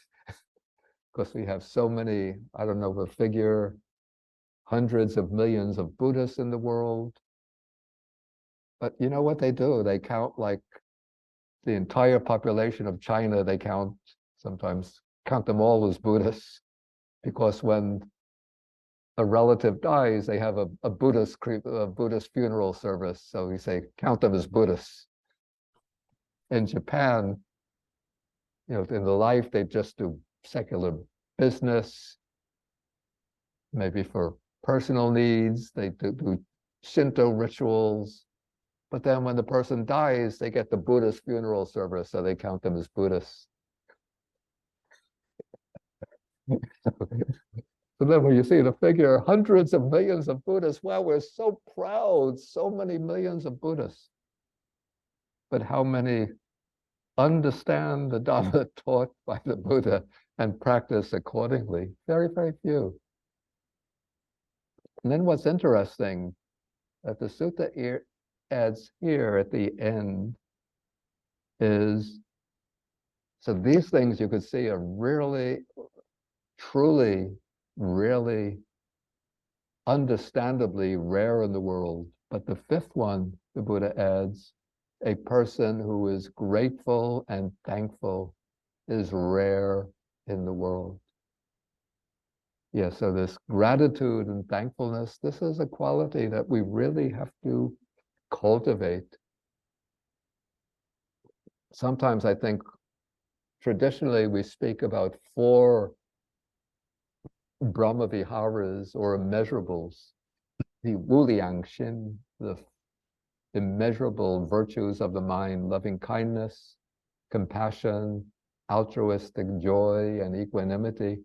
because we have so many, I don't know the figure, hundreds of millions of Buddhists in the world. But you know what they do? They count like the entire population of China, they sometimes count them all as Buddhists, because when a relative dies, they have a Buddhist funeral service. So we say, count them as Buddhists. In Japan, you know, in the life, they just do secular business, maybe for personal needs. They do Shinto rituals. But then when the person dies, they get the Buddhist funeral service, so they count them as Buddhists. So then when you see the figure, hundreds of millions of Buddhists, wow, we're so proud, so many millions of Buddhists. But how many understand the Dhamma taught by the Buddha and practice accordingly? Very, very few. And then what's interesting, that the sutta adds here at the end is, so these things you could see are really, truly, really, understandably rare in the world. But the fifth one, the Buddha adds, a person who is grateful and thankful is rare in the world. Yeah, so this gratitude and thankfulness, this is a quality that we really have to cultivate. Sometimes I think traditionally we speak about 4 Brahma Viharas or immeasurables, the Wuliangxin, the immeasurable virtues of the mind, loving kindness, compassion, altruistic joy, and equanimity.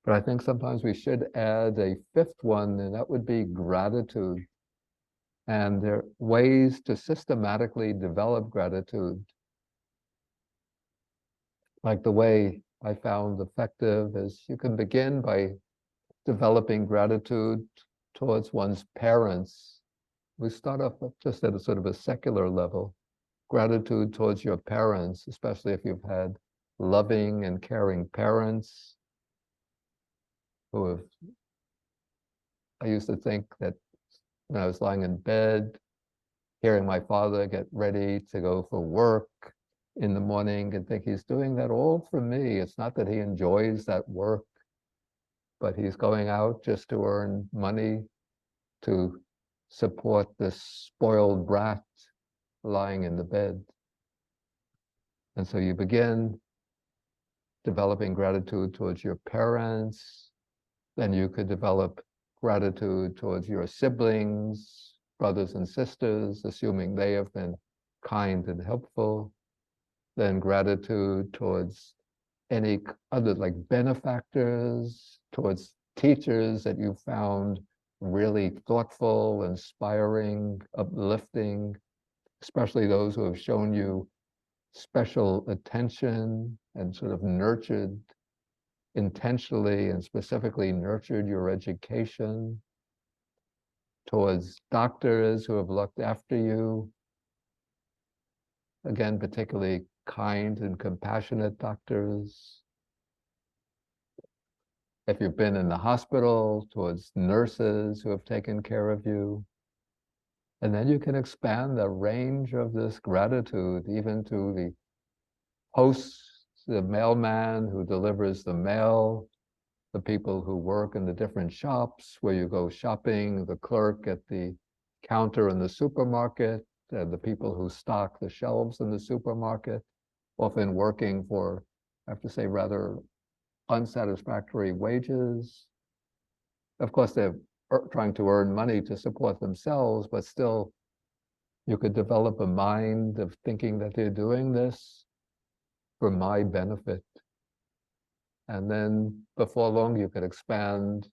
But I think sometimes we should add a 5th one, and that would be gratitude. And there are ways to systematically develop gratitude. Like the way I found effective is you can begin by developing gratitude towards one's parents. We start off just at a sort of a secular level. Gratitude towards your parents, especially if you've had loving and caring parents who have, I used to think that when I was lying in bed, hearing my father get ready to go for work in the morning and think he's doing that all for me. It's not that he enjoys that work, but he's going out just to earn money to support this spoiled brat lying in the bed. And so you begin developing gratitude towards your parents, then you could develop gratitude towards your siblings, brothers and sisters, assuming they have been kind and helpful, then gratitude towards any other like benefactors, towards teachers that you found really thoughtful, inspiring, uplifting, especially those who have shown you special attention and sort of nurtured intentionally and specifically nurtured your education, towards doctors who have looked after you, again, particularly kind and compassionate doctors. If you've been in the hospital, towards nurses who have taken care of you. And then you can expand the range of this gratitude even to the hosts, the mailman who delivers the mail, the people who work in the different shops where you go shopping, the clerk at the counter in the supermarket, and the people who stock the shelves in the supermarket, often working for, I have to say, rather unsatisfactory wages. Of course, they're trying to earn money to support themselves, but still, you could develop a mind of thinking that they're doing this for my benefit. And then before long, you could expand.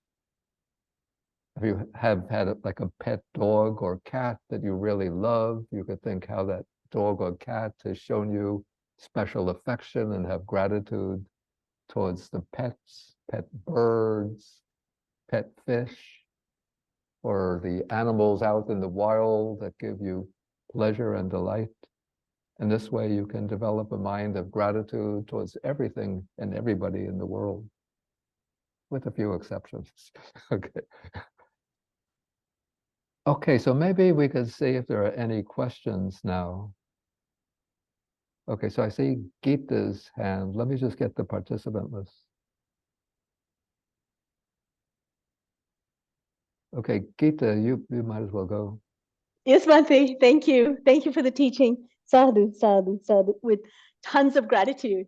If you have had like a pet dog or cat that you really love, you could think how that dog or cat has shown you special affection and have gratitude towards the pets, pet birds, pet fish, or the animals out in the wild that give you pleasure and delight. And this way you can develop a mind of gratitude towards everything and everybody in the world, with a few exceptions. Okay. Okay, so maybe we could see if there are any questions now. Okay, so I see Geeta's hand. Let me just get the participant list. Okay, Geeta, you might as well go. Yes, Bhante, thank you. Thank you for the teaching. Sadhu, sadhu, sadhu, with tons of gratitude.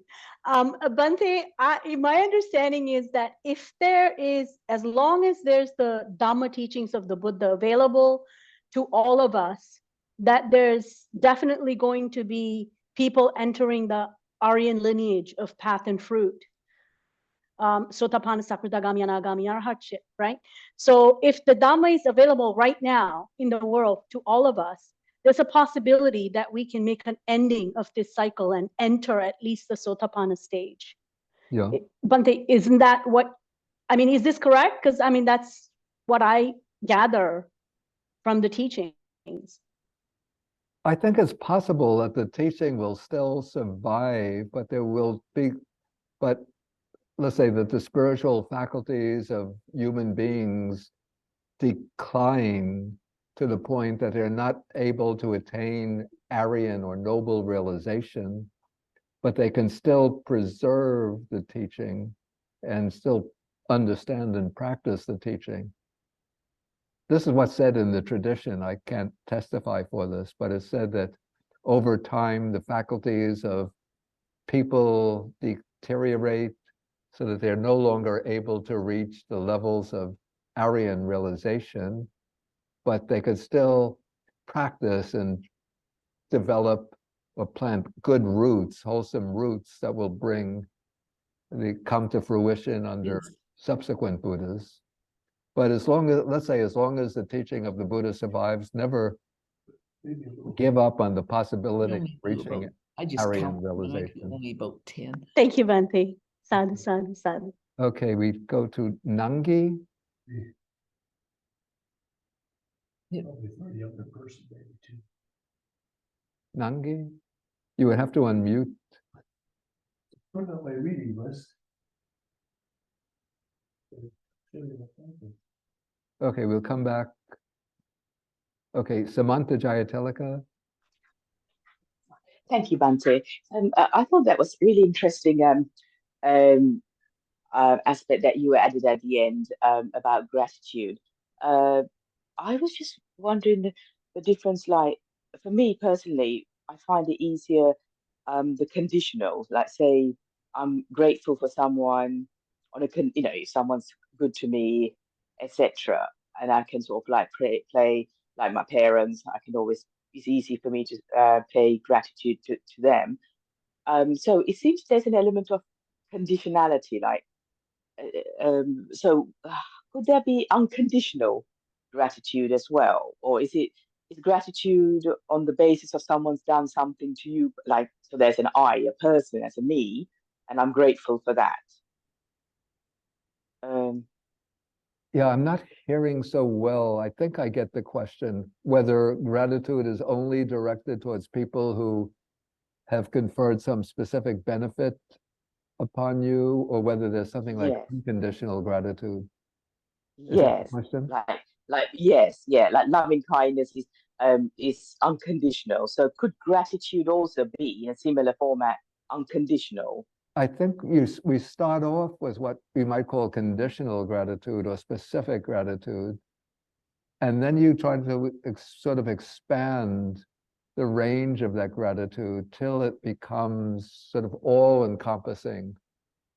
Bhante, my understanding is that if there is, as long as there's the Dhamma teachings of the Buddha available to all of us, that there's definitely going to be people entering the Aryan lineage of path and fruit. Sotapanna, Sakritagami, Anagami, Arhatship, right? So if the Dhamma is available right now in the world to all of us, there's a possibility that we can make an ending of this cycle and enter at least the Sotapanna stage. Yeah. Bhante, isn't that what, I mean, is this correct? Because I mean, that's what I gather from the teachings. I think it's possible that the teaching will still survive, but there will be, but let's say that the spiritual faculties of human beings decline to the point that they're not able to attain Aryan or noble realization, but they can still preserve the teaching and still understand and practice the teaching. This is what's said in the tradition. I can't testify for this, but it's said that over time, the faculties of people deteriorate so that they're no longer able to reach the levels of Aryan realization, but they could still practice and develop or plant good roots, wholesome roots that will come to fruition under subsequent Buddhas. But as long as, let's say, as long as the teaching of the Buddha survives, never give up on the possibility of reaching Aryan realization. Only about 10. Thank you, Bhante. Sadhu, sadhu, sadhu. Okay, we go to Nangi. Yeah. Nangi, you would have to unmute. Put on my reading list. Okay, we'll come back. Okay, Samantha Jayatelika. Thank you, Bhante. I thought that was really interesting aspect that you added at the end about gratitude. I was just wondering the difference, like, for me personally, I find it easier, the conditional, like say, I'm grateful for someone on if someone's good to me, etc. And I can sort of like play like my parents, it's easy for me to pay gratitude to them. So it seems there's an element of conditionality, like, could there be unconditional gratitude as well, or is gratitude on the basis of someone's done something to you, like, so there's an I, a person as a me, and I'm grateful for that. Yeah, I'm not hearing so well. I think I get the question, whether gratitude is only directed towards people who have conferred some specific benefit upon you, or whether there's something like Yes. unconditional gratitude. Is that the Yes. question? Like yes, yeah, like loving kindness is unconditional. So could gratitude also be in a similar format unconditional? I think we start off with what we might call conditional gratitude or specific gratitude. And then you try to sort of expand the range of that gratitude till it becomes sort of all-encompassing.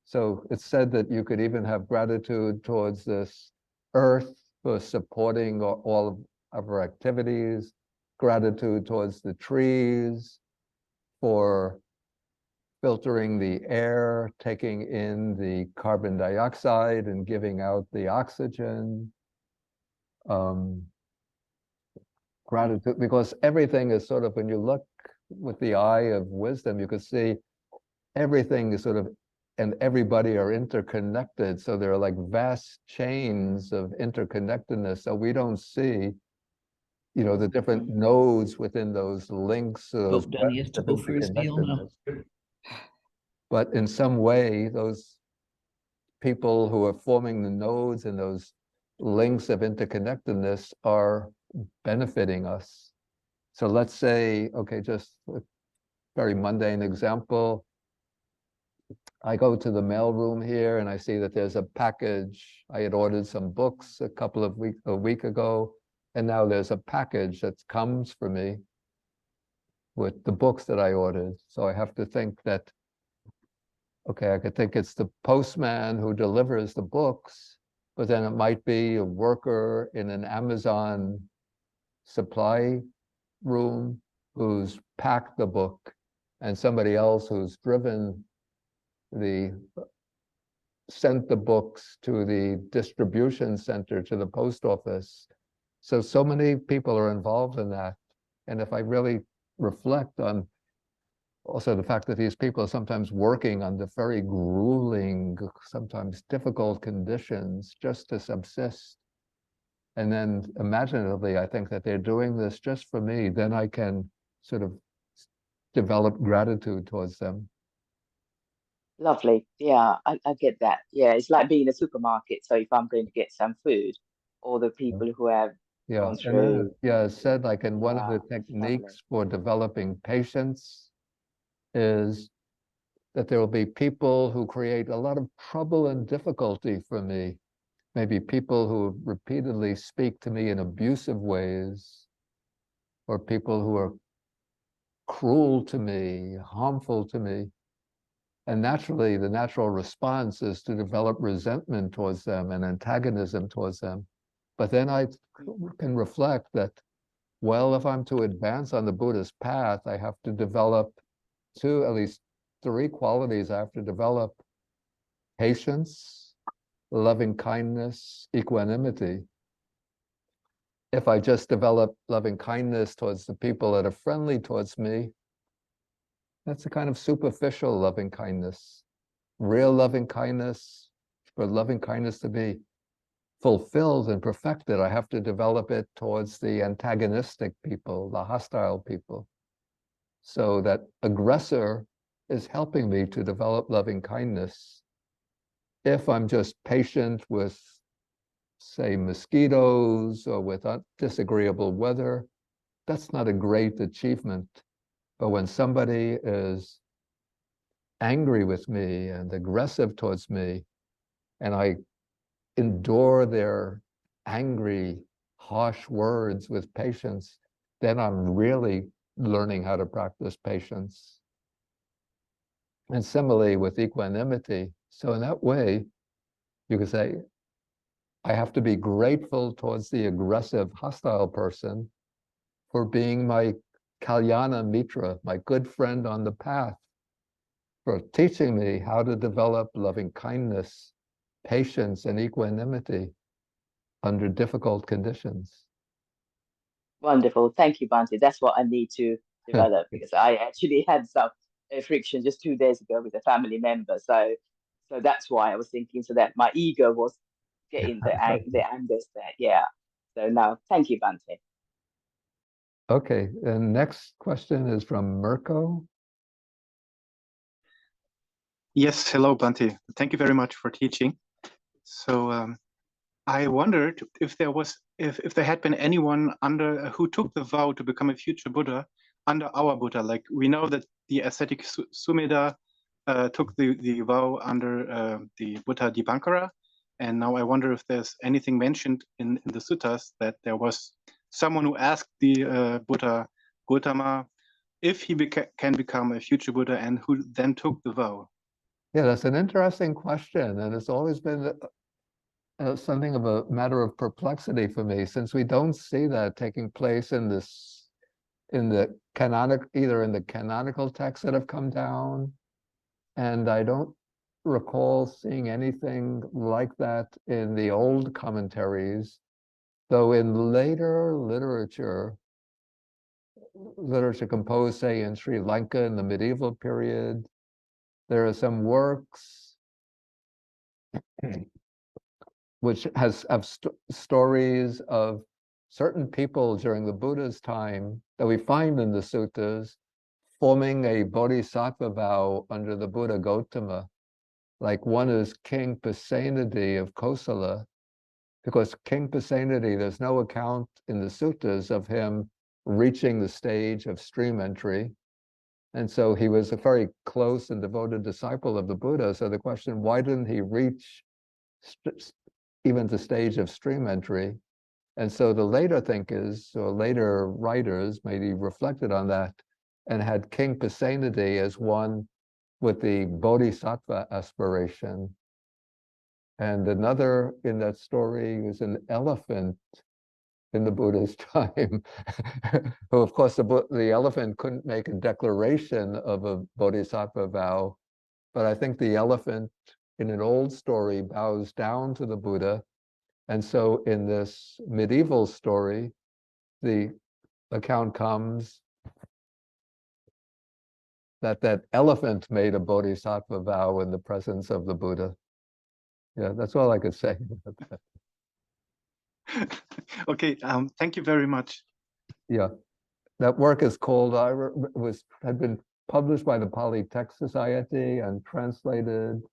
So it's said that you could even have gratitude towards this earth for supporting all of our activities, gratitude towards the trees for filtering the air, taking in the carbon dioxide and giving out the oxygen. Gratitude, because everything is sort of, when you look with the eye of wisdom, you can see everything is sort of, and everybody are interconnected. So there are like vast chains of interconnectedness. So we don't see, the different nodes within those links, those Hope Danny has to go different for his meal now. interconnectedness. But in some way, those people who are forming the nodes and those links of interconnectedness are benefiting us. So let's say, okay, just a very mundane example. I go to the mailroom here and I see that there's a package. I had ordered some books a week ago, and now there's a package that comes for me with the books that I ordered. So I have to think that, okay, I could think it's the postman who delivers the books, but then it might be a worker in an Amazon supply room who's packed the book, and somebody else who's sent the books to the distribution center, to the post office. So many people are involved in that. And if I really reflect on also the fact that these people are sometimes working under very grueling, sometimes difficult conditions just to subsist. And then imaginatively, I think that they're doing this just for me, then I can sort of develop gratitude towards them. Lovely. Yeah, I get that. Yeah, it's like being in a supermarket. So if I'm going to get some food, all the people who have gone And then through, it's said like in one of the it's lovely. techniques for developing patience is that there will be people who create a lot of trouble and difficulty for me. Maybe people who repeatedly speak to me in abusive ways, or people who are cruel to me, harmful to me. And naturally, the natural response is to develop resentment towards them and antagonism towards them. But then I can reflect that, well, if I'm to advance on the Buddhist path, I have to develop at least three qualities. I have to develop patience, loving kindness, equanimity. If I just develop loving kindness towards the people that are friendly towards me, that's a kind of superficial loving kindness. Real loving kindness, for loving kindness to be fulfilled and perfected, I have to develop it towards the antagonistic people, the hostile people. So that aggressor is helping me to develop loving kindness. If I'm just patient with, say, mosquitoes or with disagreeable weather, that's not a great achievement. But when somebody is angry with me and aggressive towards me, and I endure their angry, harsh words with patience, then I'm really learning how to practice patience. And similarly with equanimity. So in that way, you could say, I have to be grateful towards the aggressive, hostile person for being my Kalyana Mitra, my good friend on the path, for teaching me how to develop loving kindness, patience, and equanimity under difficult conditions. Wonderful. Thank you, Bhante. That's what I need to develop because I actually had some friction just 2 days ago with a family member. So that's why I was thinking so that my ego was getting the angers there. Yeah. So now, thank you, Bhante. Okay, and next question is from Mirko. Yes, hello, Bhante. Thank you very much for teaching. So I wondered if if there had been anyone under who took the vow to become a future Buddha under our Buddha. Like we know that the ascetic Sumedha took the vow under the Buddha Dipankara, and now I wonder if there's anything mentioned in the suttas that there was someone who asked the Buddha Gautama if he can become a future Buddha, and who then took the vow. Yeah, that's an interesting question, and it's always been something of a matter of perplexity for me, since we don't see that taking place in the either in the canonical texts that have come down, and I don't recall seeing anything like that in the old commentaries, though in later literature composed, say, in Sri Lanka in the medieval period, there are some works which have stories of certain people during the Buddha's time that we find in the suttas forming a bodhisattva vow under the Buddha Gautama. Like one is King Pasenadi of Kosala, because King Pasenadi, there's no account in the suttas of him reaching the stage of stream entry. And so he was a very close and devoted disciple of the Buddha. So the question, why didn't he reach even the stage of stream entry? And so the later thinkers or later writers maybe reflected on that and had King Pasenadi as one with the bodhisattva aspiration. And another in that story was an elephant in the Buddha's time, who of course the elephant couldn't make a declaration of a bodhisattva vow, but I think the elephant in an old story bows down to the Buddha. And so in this medieval story, the account comes that that elephant made a bodhisattva vow in the presence of the Buddha. Yeah, that's all I could say about that. Okay, thank you very much. Yeah, that work is called, had been published by the Pali Text Society and translated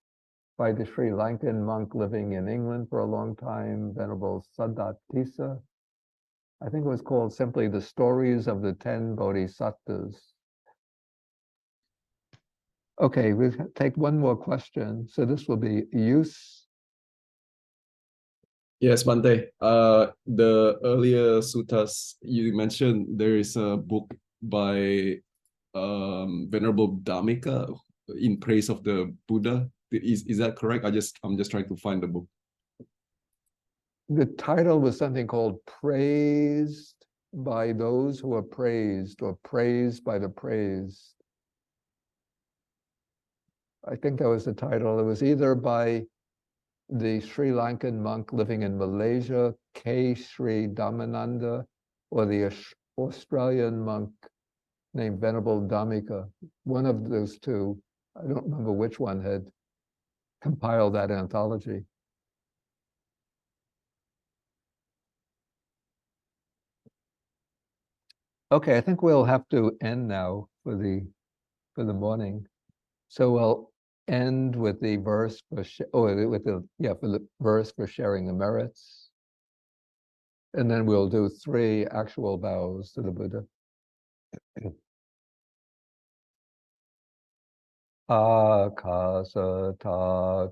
by the Sri Lankan monk living in England for a long time, Venerable Sadatisa. I think it was called simply The Stories of the 10 Bodhisattvas. Okay, we'll take one more question. So this will be use. Yes, Bhante. The earlier suttas you mentioned, there is a book by Venerable Dhammika in praise of the Buddha. Is that correct? I'm just trying to find the book. The title was something called Praised by Those Who Are Praised, or Praised by the Praised. I think that was the title. It was either by the Sri Lankan monk living in Malaysia, K. Sri Dhammananda, or the Australian monk named Venerable Dhammika. One of those two, I don't remember which one, had compiled that anthology. Okay, I think we'll have to end now for the morning. So we'll end with the verse for the verse for sharing the merits, and then we'll do 3 actual vows to the Buddha. Akasata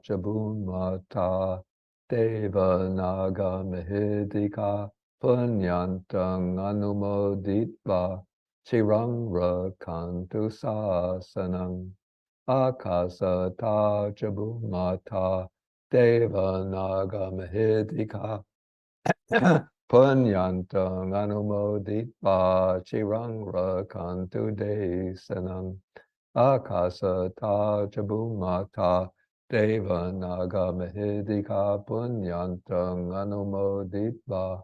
chabunmata deva naga mahidika punyantang anumoditva chirang rakantu sasanang. Akasata chabunmata deva naga mahidika punyantang anumoditva chirang rakantu desanang. Akasata chabumata deva naga mahidika punyantang anumoditva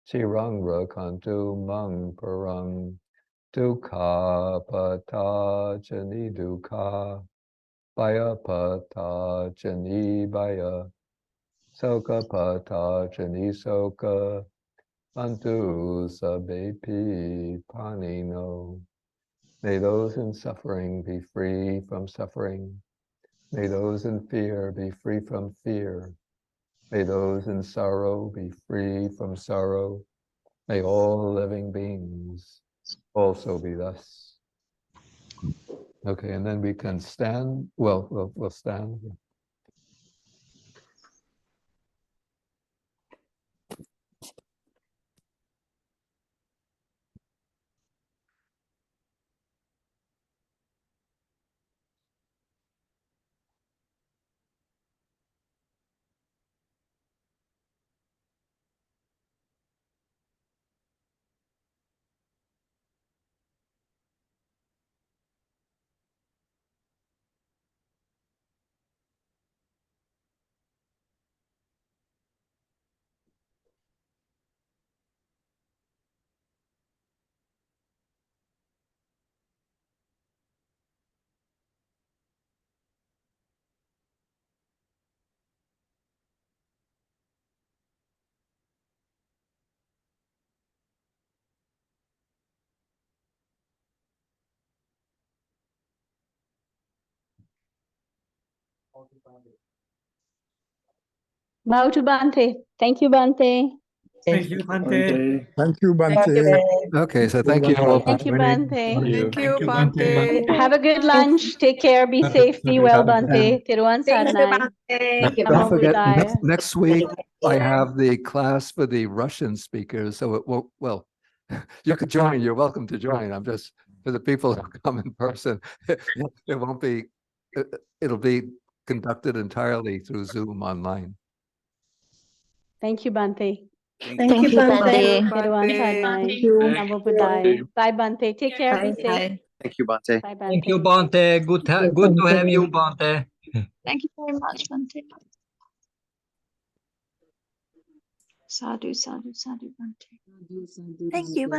chirang rakantu mang parang dukha pata jani dukha baya pata jani baya soka pata jani soka antu sabepi panino. May those in suffering be free from suffering. May those in fear be free from fear. May those in sorrow be free from sorrow. May all living beings also be thus. Okay, and then we can stand. Well, we'll stand. Bow to Bhante. Thank you, Bhante. Thank you, Bhante. Thank you, Bhante. Okay, so thank you all. Thank you, Bhante. Thank you. Thank you, Bhante. Have a good lunch. Take care. Be safe. Be well, Bhante. Tiruvan Saranai. Don't forget, Buddhaya. next week I have the class for the Russian speakers, so it won't, well, you could join, you're welcome to join. I'm just, for the people who come in person, it won't be, it'll be conducted entirely through Zoom online. Thank you, Bhante. Thank you, Bhante. Tiruvan Saranai. Thank you. Namo Buddhaya. Bye, Bhante. Take care. Be safe. Bye. Thank you, Bhante. Bye, Thank you, Bhante. Bhante. Good to have you, Bhante. Thank you very much, Bhante. Sadhu, sadhu, sadhu, Bhante. Thank you.